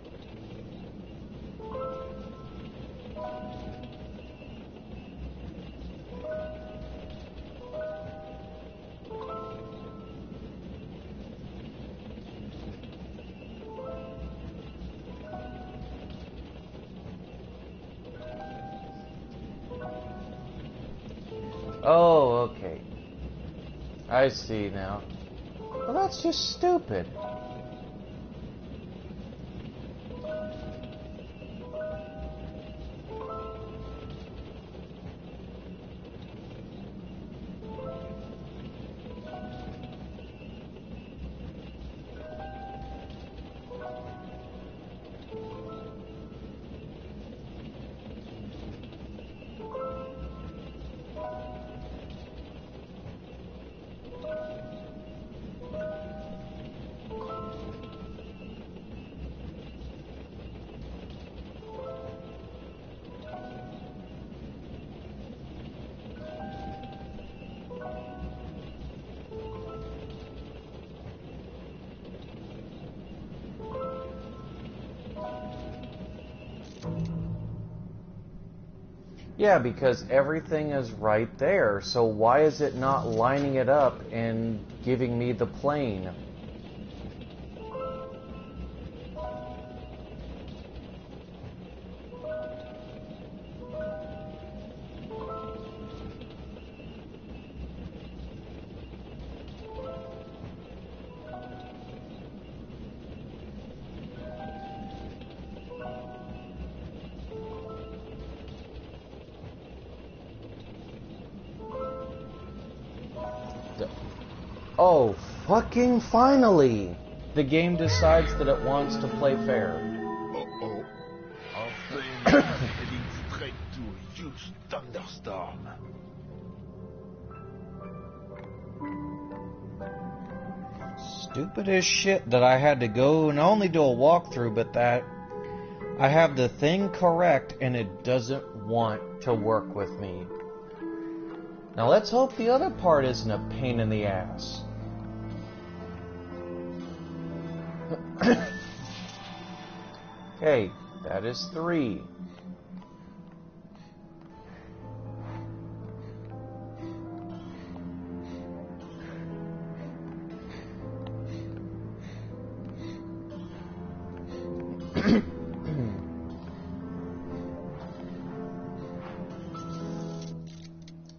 Oh, okay. I see now. Well, that's just stupid. Yeah, because everything is right there. So why is it not lining it up and giving me the plane? Oh, fucking finally! The game decides that it wants to play fair. Uh-oh. Our plane is heading straight to a huge thunderstorm. Stupid as shit that I had to go and only do a walkthrough, but that I have the thing correct and it doesn't want to work with me. Now let's hope the other part isn't a pain in the ass. Okay, that is 3.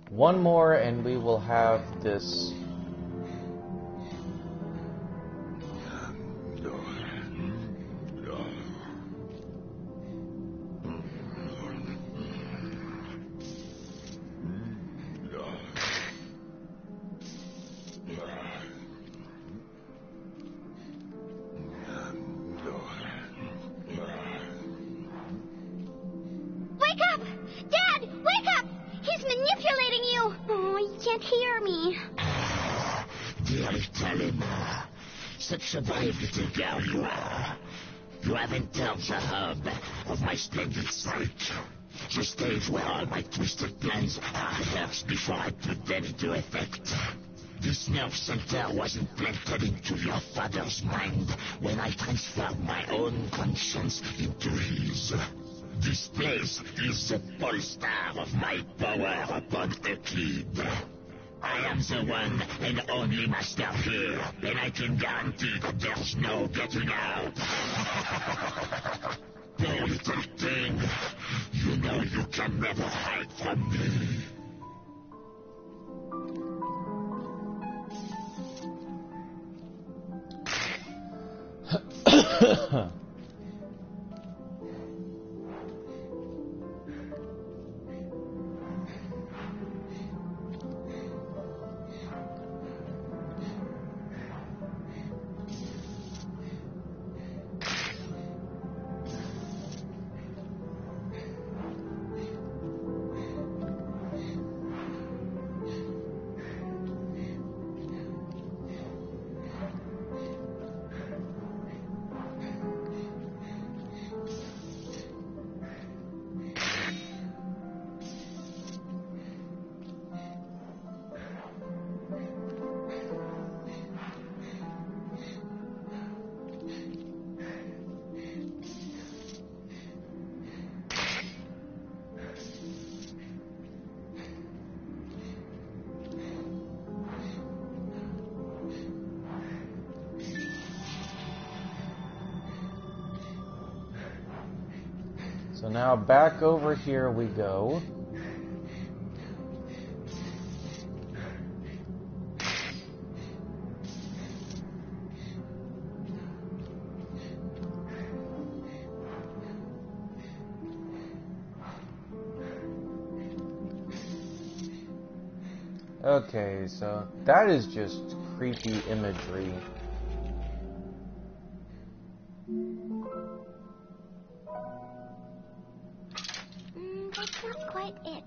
One more and we will have this. Wake up! Dad, wake up! He's manipulating you! Oh, you can't hear me. Dear Talima, such a brave little girl you are. You have entered the hub of my splendid psyche. The stage where all my twisted plans are rehearsed before I put them into effect. This nerve center was implanted into your father's mind when I transferred my own conscience into his. This place is the pole star of my power upon Euclid. I am the one and only master here, and I can guarantee that there's no getting out. Poor little thing, you know you can never hide from me. So now back over here we go. Okay, so that is just creepy imagery. That's not quite it.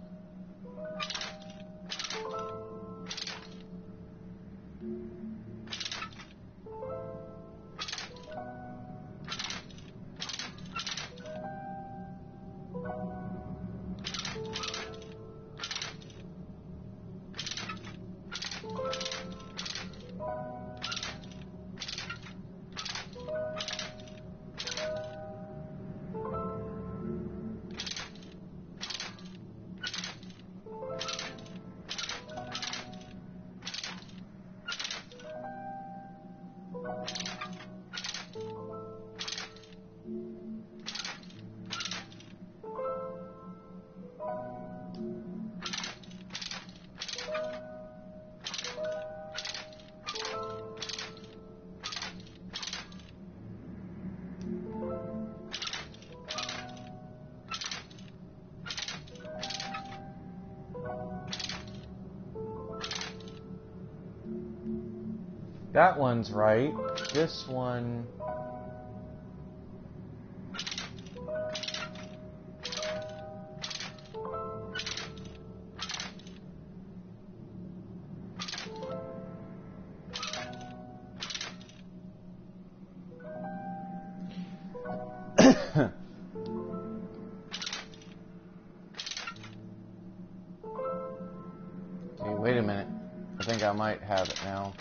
That one's right. This one... Okay, wait a minute. I think I might have it now.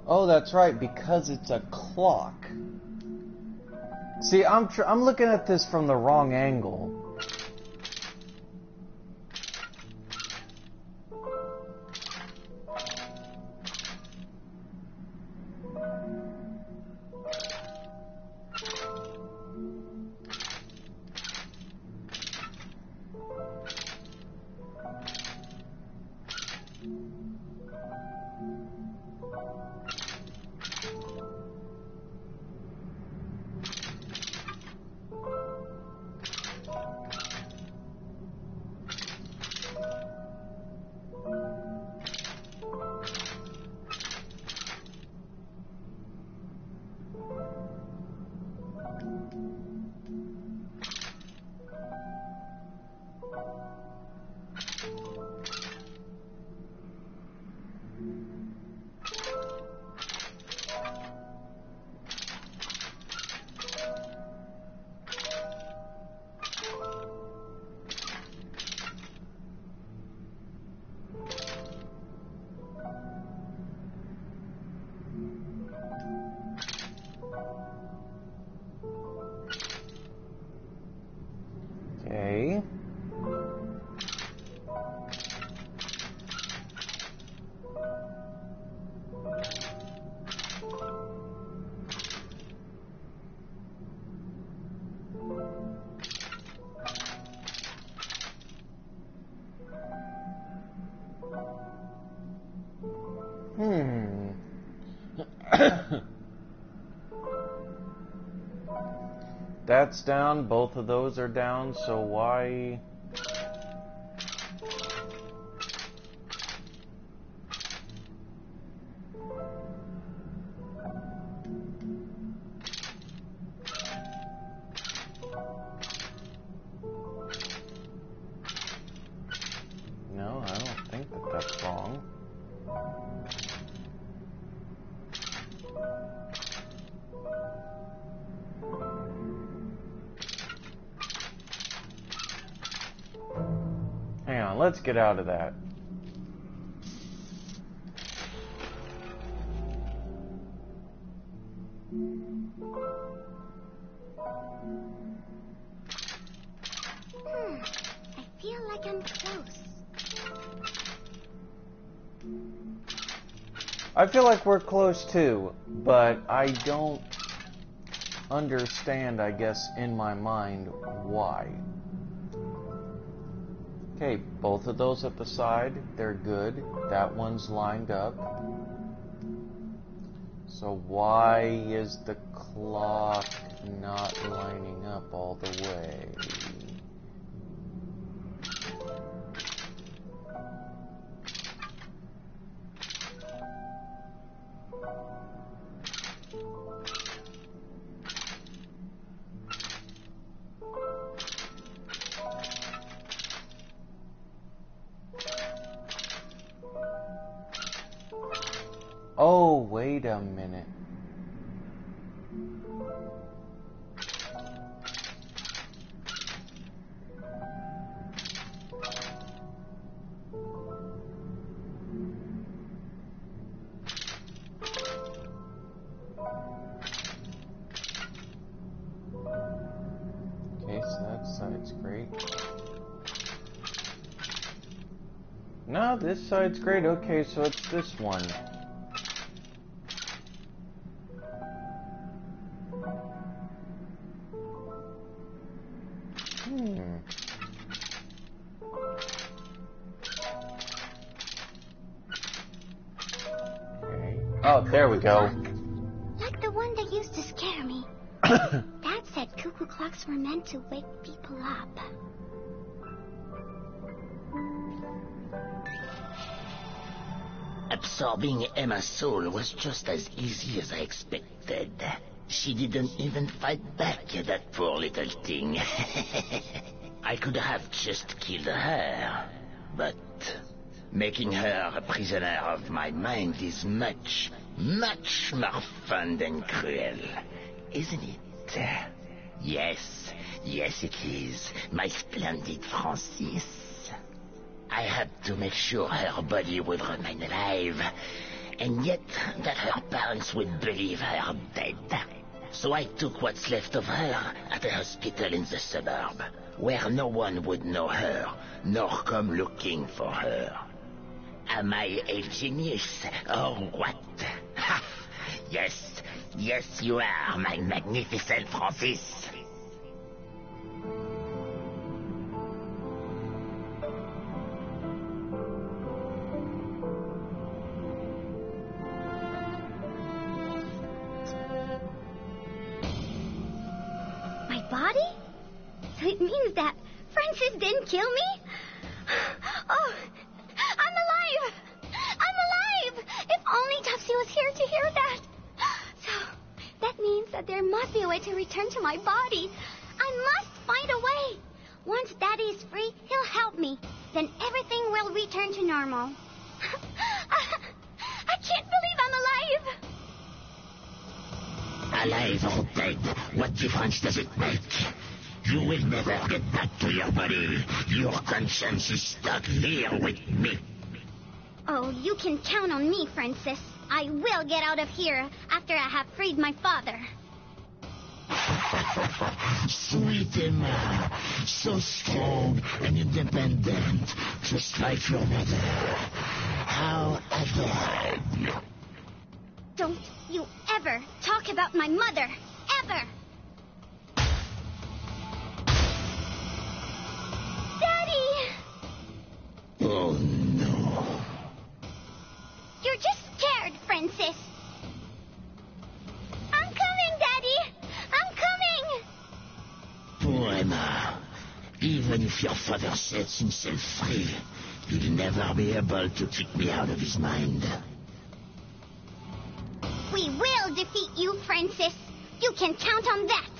Oh, that's right, because it's a clock. See, I'm looking at this from the wrong angle. Okay. That's down, both of those are down, so why... No, I don't think that that's wrong. Hang on, let's get out of that. I feel like I'm close. I feel like we're close too, but I don't understand, I guess, in my mind, why. Okay, both of those at the side, they're good. That one's lined up. So why is the clock not lining up all the way? Oh, wait a minute. Okay, so that side's great. No, this side's great. Okay, so it's this one. Okay. Oh, there we go. Like the one that used to scare me. Dad said cuckoo clocks were meant to wake people up. Absorbing Emma's soul was just as easy as I expected. She didn't even fight back, that poor little thing. I could have just killed her, but making her a prisoner of my mind is much, much more fun than cruel, isn't it? Yes, yes it is, my splendid Francis. I had to make sure her body would remain alive, and yet that her parents would believe her dead. So I took what's left of her at a hospital in the suburb, where no one would know her, nor come looking for her. Am I a genius, or what? Ha! Yes, yes you are, my magnificent Francis. Body? So it means that Francis didn't kill me? Oh, I'm alive! I'm alive! If only Topsy was here to hear that. So, that means that there must be a way to return to my body. I must find a way. Once Daddy is free, he'll help me. Then everything will return to normal. I can't believe I'm alive! Alive or dead, what difference does it make? You will never get back to your body. Your conscience is stuck here with me. Oh, you can count on me, Francis. I will get out of here after I have freed my father. Sweet Emma, so strong and independent, just like your mother. How adorable. Don't you ever talk about my mother, ever! Daddy! Oh, no. You're just scared, Francis. I'm coming, Daddy! I'm coming! Poor Emma. Even if your father sets himself free, he'll never be able to kick me out of his mind. We will defeat you, Francis. You can count on that.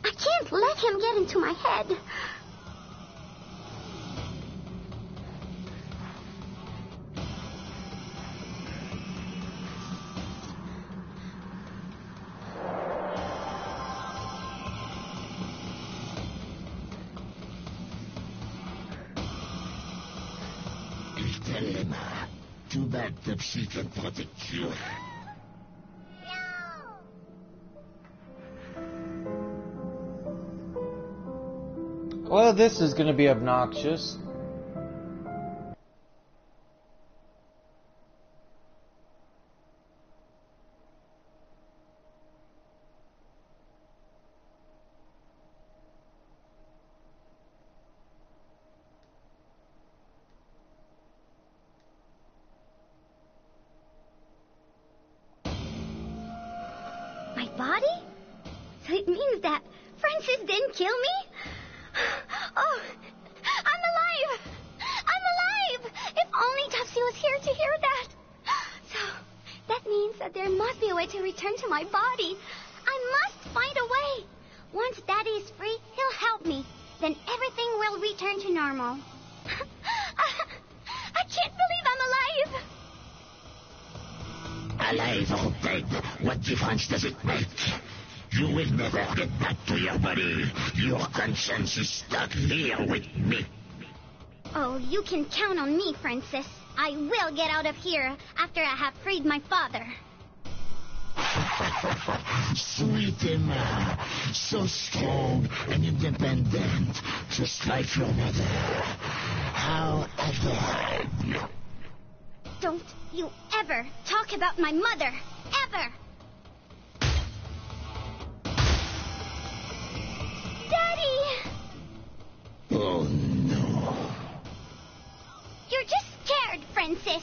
I can't let him get into my head. Little Emma, too bad Topsy can protect you. Well, this is going to be obnoxious. body? So it means that Francis didn't kill me? Oh, I'm alive! I'm alive! If only Topsy was here to hear that. So, that means that there must be a way to return to my body. I must find a way. Once Daddy is free, he'll help me. Then everything will return to normal. I can't believe I'm alive! Alive or dead, what difference does it make? You will never get back to your body. Your conscience is stuck here with me. Oh, you can count on me, Francis. I will get out of here after I have freed my father. Sweet Emma, so strong and independent, just like your mother. How adorable. Don't you ever talk about my mother, ever! Daddy! Oh, no. You're just scared, Francis.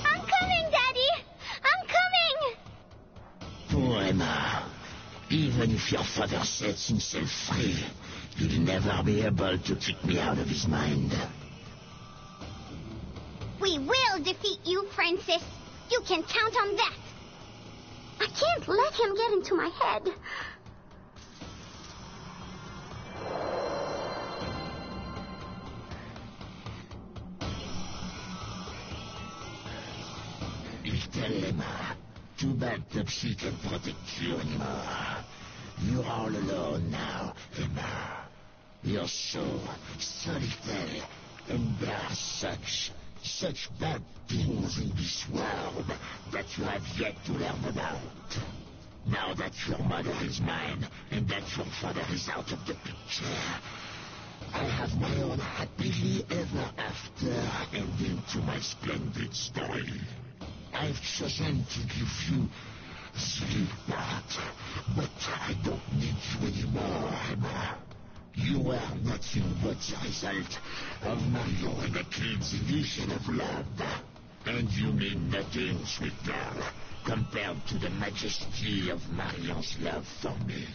I'm coming, Daddy! I'm coming! Poor Emma. Even if your father sets himself free, he'll never be able to kick me out of his mind. We will defeat you, Francis. You can count on that. I can't let him get into my head. Little Emma, too bad Topsy can't protect you anymore. You're all alone now, Emma. You're so little, and there are such bad things in this world that you have yet to learn about. Now that your mother is mine, and that your father is out of the picture, I have my own happily ever after ending to my splendid story. I've chosen to give you a sweetheart, but I don't need you anymore, Emma. You are nothing but the result of Mario and the kid's illusion of love. And you mean nothing, sweet girl, compared to the majesty of Marion's love for me.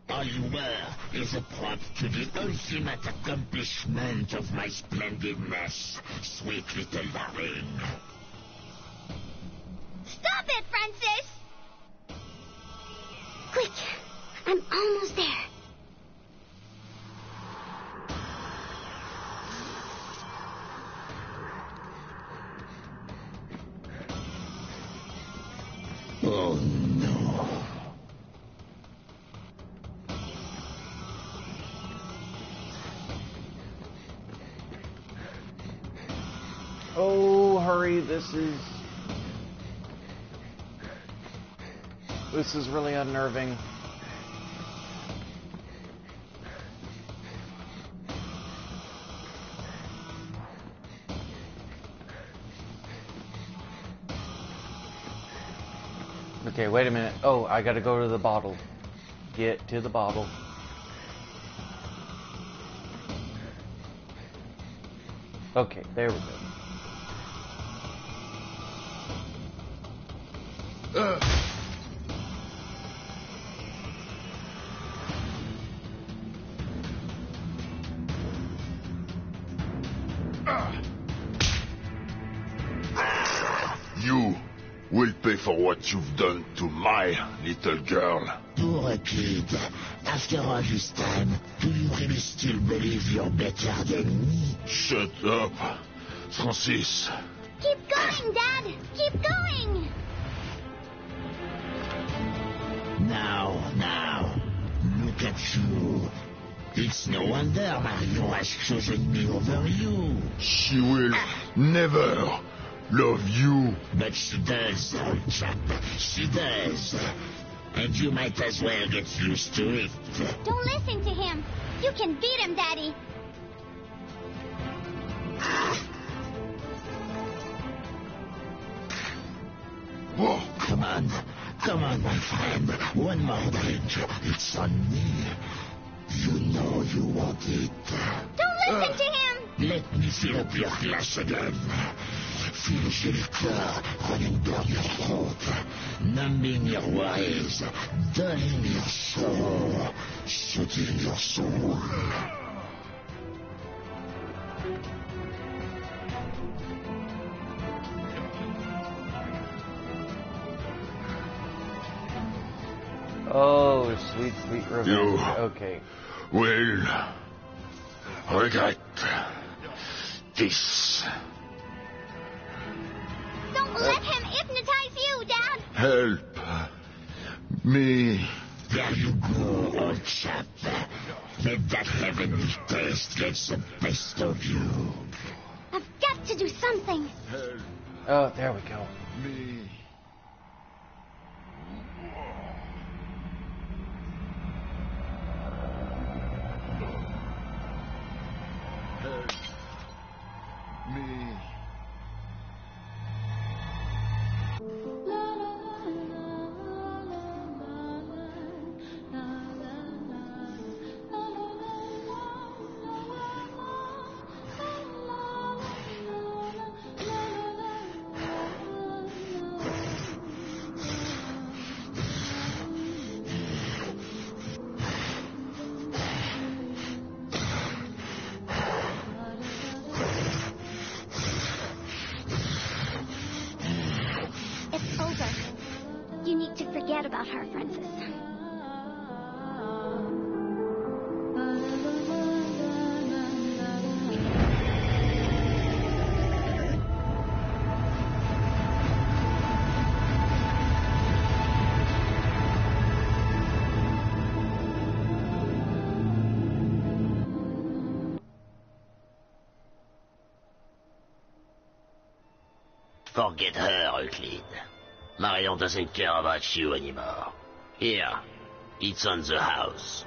All you were is a prop to the ultimate accomplishment of my splendidness, sweet little darling. Stop it, Francis! Quick, I'm almost there. Oh, no. Oh, hurry, this is really unnerving. Okay, wait a minute. Oh, I gotta go to the bottle. Get to the bottle. Okay, there we go. You will pay for what you've done to my little girl. Poor kid. After all this time, do you really still believe you're better than me? Shut up, Francis. Keep going, Dad! Keep going! Now, look at you. It's no wonder Marion has chosen me over you. She will never love you. But she does, old chap. She does. and you might as well get used to it. Don't listen to him. You can beat him, Daddy. Oh, come on, my friend. One more drink. It's on me. You know you want it. Don't listen to him. Let me fill up your glass again. Feel the liquor running down your throat, numbing your worries, dulling your soul, soothing your soul. Oh, sweet, sweet revenge. You Okay. will regret this. Don't let him hypnotize you, Dad. Help me. There you go, old chap. Let that heavenly taste get the best of you. I've got to do something. Help Oh, there we go. me. Help me. It's over. You need to forget about her, Francis. Forget her, Euclid. Marion doesn't care about you anymore. Here, it's on the house.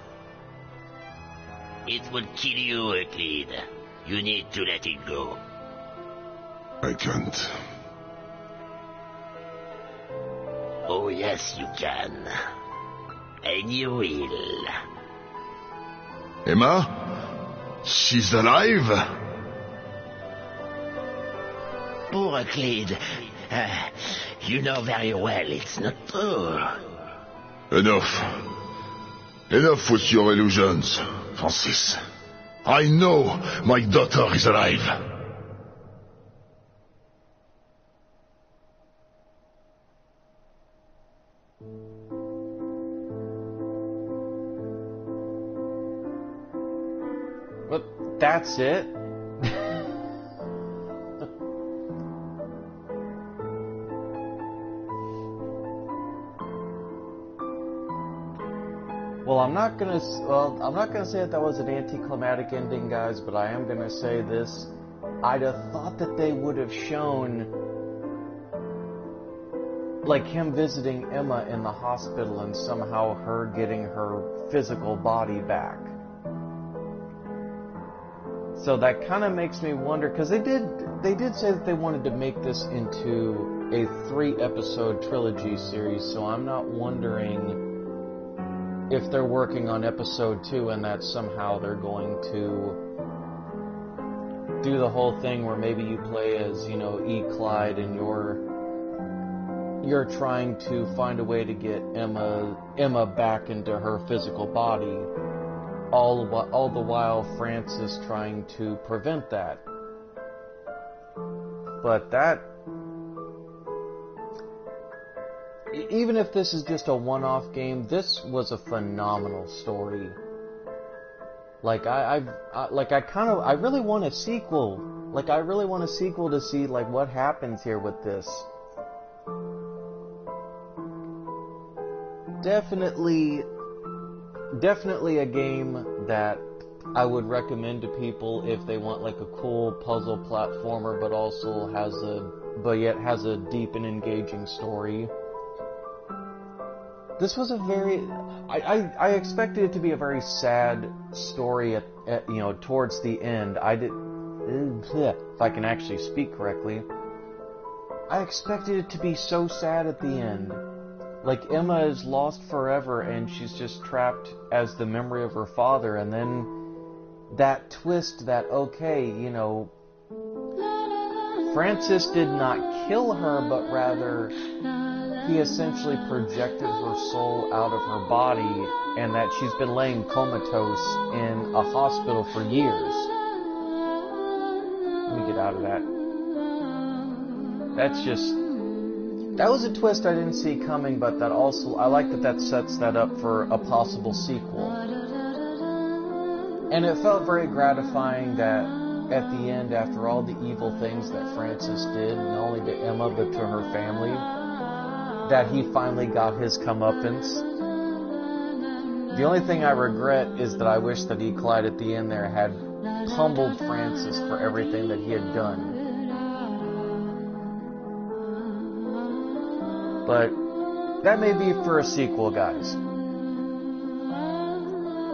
It will kill you, Euclid. You need to let it go. I can't. Oh, yes, you can. And you will. Emma? She's alive? Poor Euclid. You know very well it's not true. Enough. Enough with your illusions, Francis. I know my daughter is alive. But that's it? Well, I'm not gonna say that was an anticlimactic ending, guys, but I am gonna say this. I'd have thought that they would have shown, like, him visiting Emma in the hospital and somehow her getting her physical body back. So that kind of makes me wonder, because they did say that they wanted to make this into a 3-episode trilogy series, so I'm not wondering if they're working on episode 2 and that somehow they're going to do the whole thing where maybe you play as, you know, E. Clyde and you're trying to find a way to get Emma back into her physical body, all the while Francis trying to prevent that. But that, even if this is just a one-off game, this was a phenomenal story. Like I really want a sequel. Like I really want a sequel to see like what happens here with this. Definitely a game that I would recommend to people if they want like a cool puzzle platformer, but also yet has a deep and engaging story. this was a very... I expected it to be a very sad story at towards the end. I did... If I can actually speak correctly. I expected it to be so sad at the end. Like, Emma is lost forever and she's just trapped as the memory of her father, and then that twist that, okay, Francis did not kill her, but rather he essentially projected her soul out of her body, and that she's been laying comatose in a hospital for years. Let me get out of that. That was a twist I didn't see coming, but that also, I like that sets that up for a possible sequel. And it felt very gratifying that at the end, after all the evil things that Francis did, not only to Emma, but to her family, that he finally got his comeuppance. The only thing I regret is that I wish that Clyde at the end there had pummeled Francis for everything that he had done. But that may be for a sequel, guys.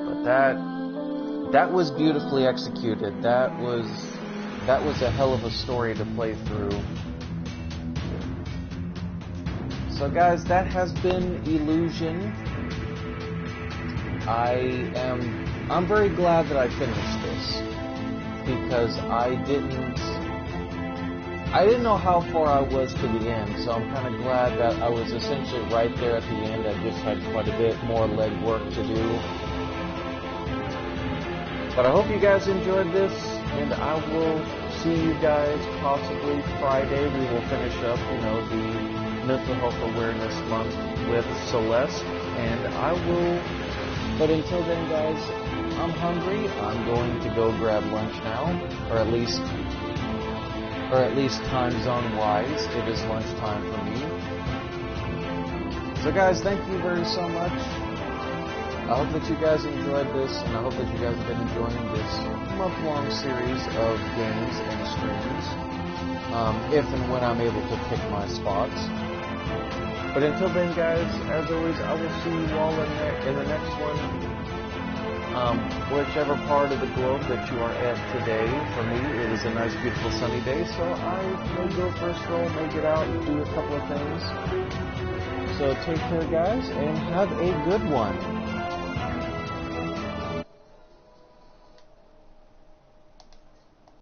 But that was beautifully executed. That was a hell of a story to play through. So guys, that has been Illusion. I'm very glad that I finished this, because I didn't know how far I was to the end, so I'm kind of glad that I was essentially right there at the end. I just had quite a bit more legwork to do. But I hope you guys enjoyed this, and I will see you guys possibly Friday. We will finish up, the Mental Health Awareness Month with Celeste, and but until then, guys, I'm hungry. I'm going to go grab lunch now, or at least time zone wise, it is lunchtime for me. So guys, thank you very so much. I hope that you guys enjoyed this, and I hope that you guys have been enjoying this month-long series of games and streams, if and when I'm able to pick my spots. But until then, guys, as always, I will see you all in the next one. Whichever part of the globe that you are at today. For me, it is a nice, beautiful, sunny day, so I may go for a stroll, may get out and do a couple of things. So take care, guys, and have a good one.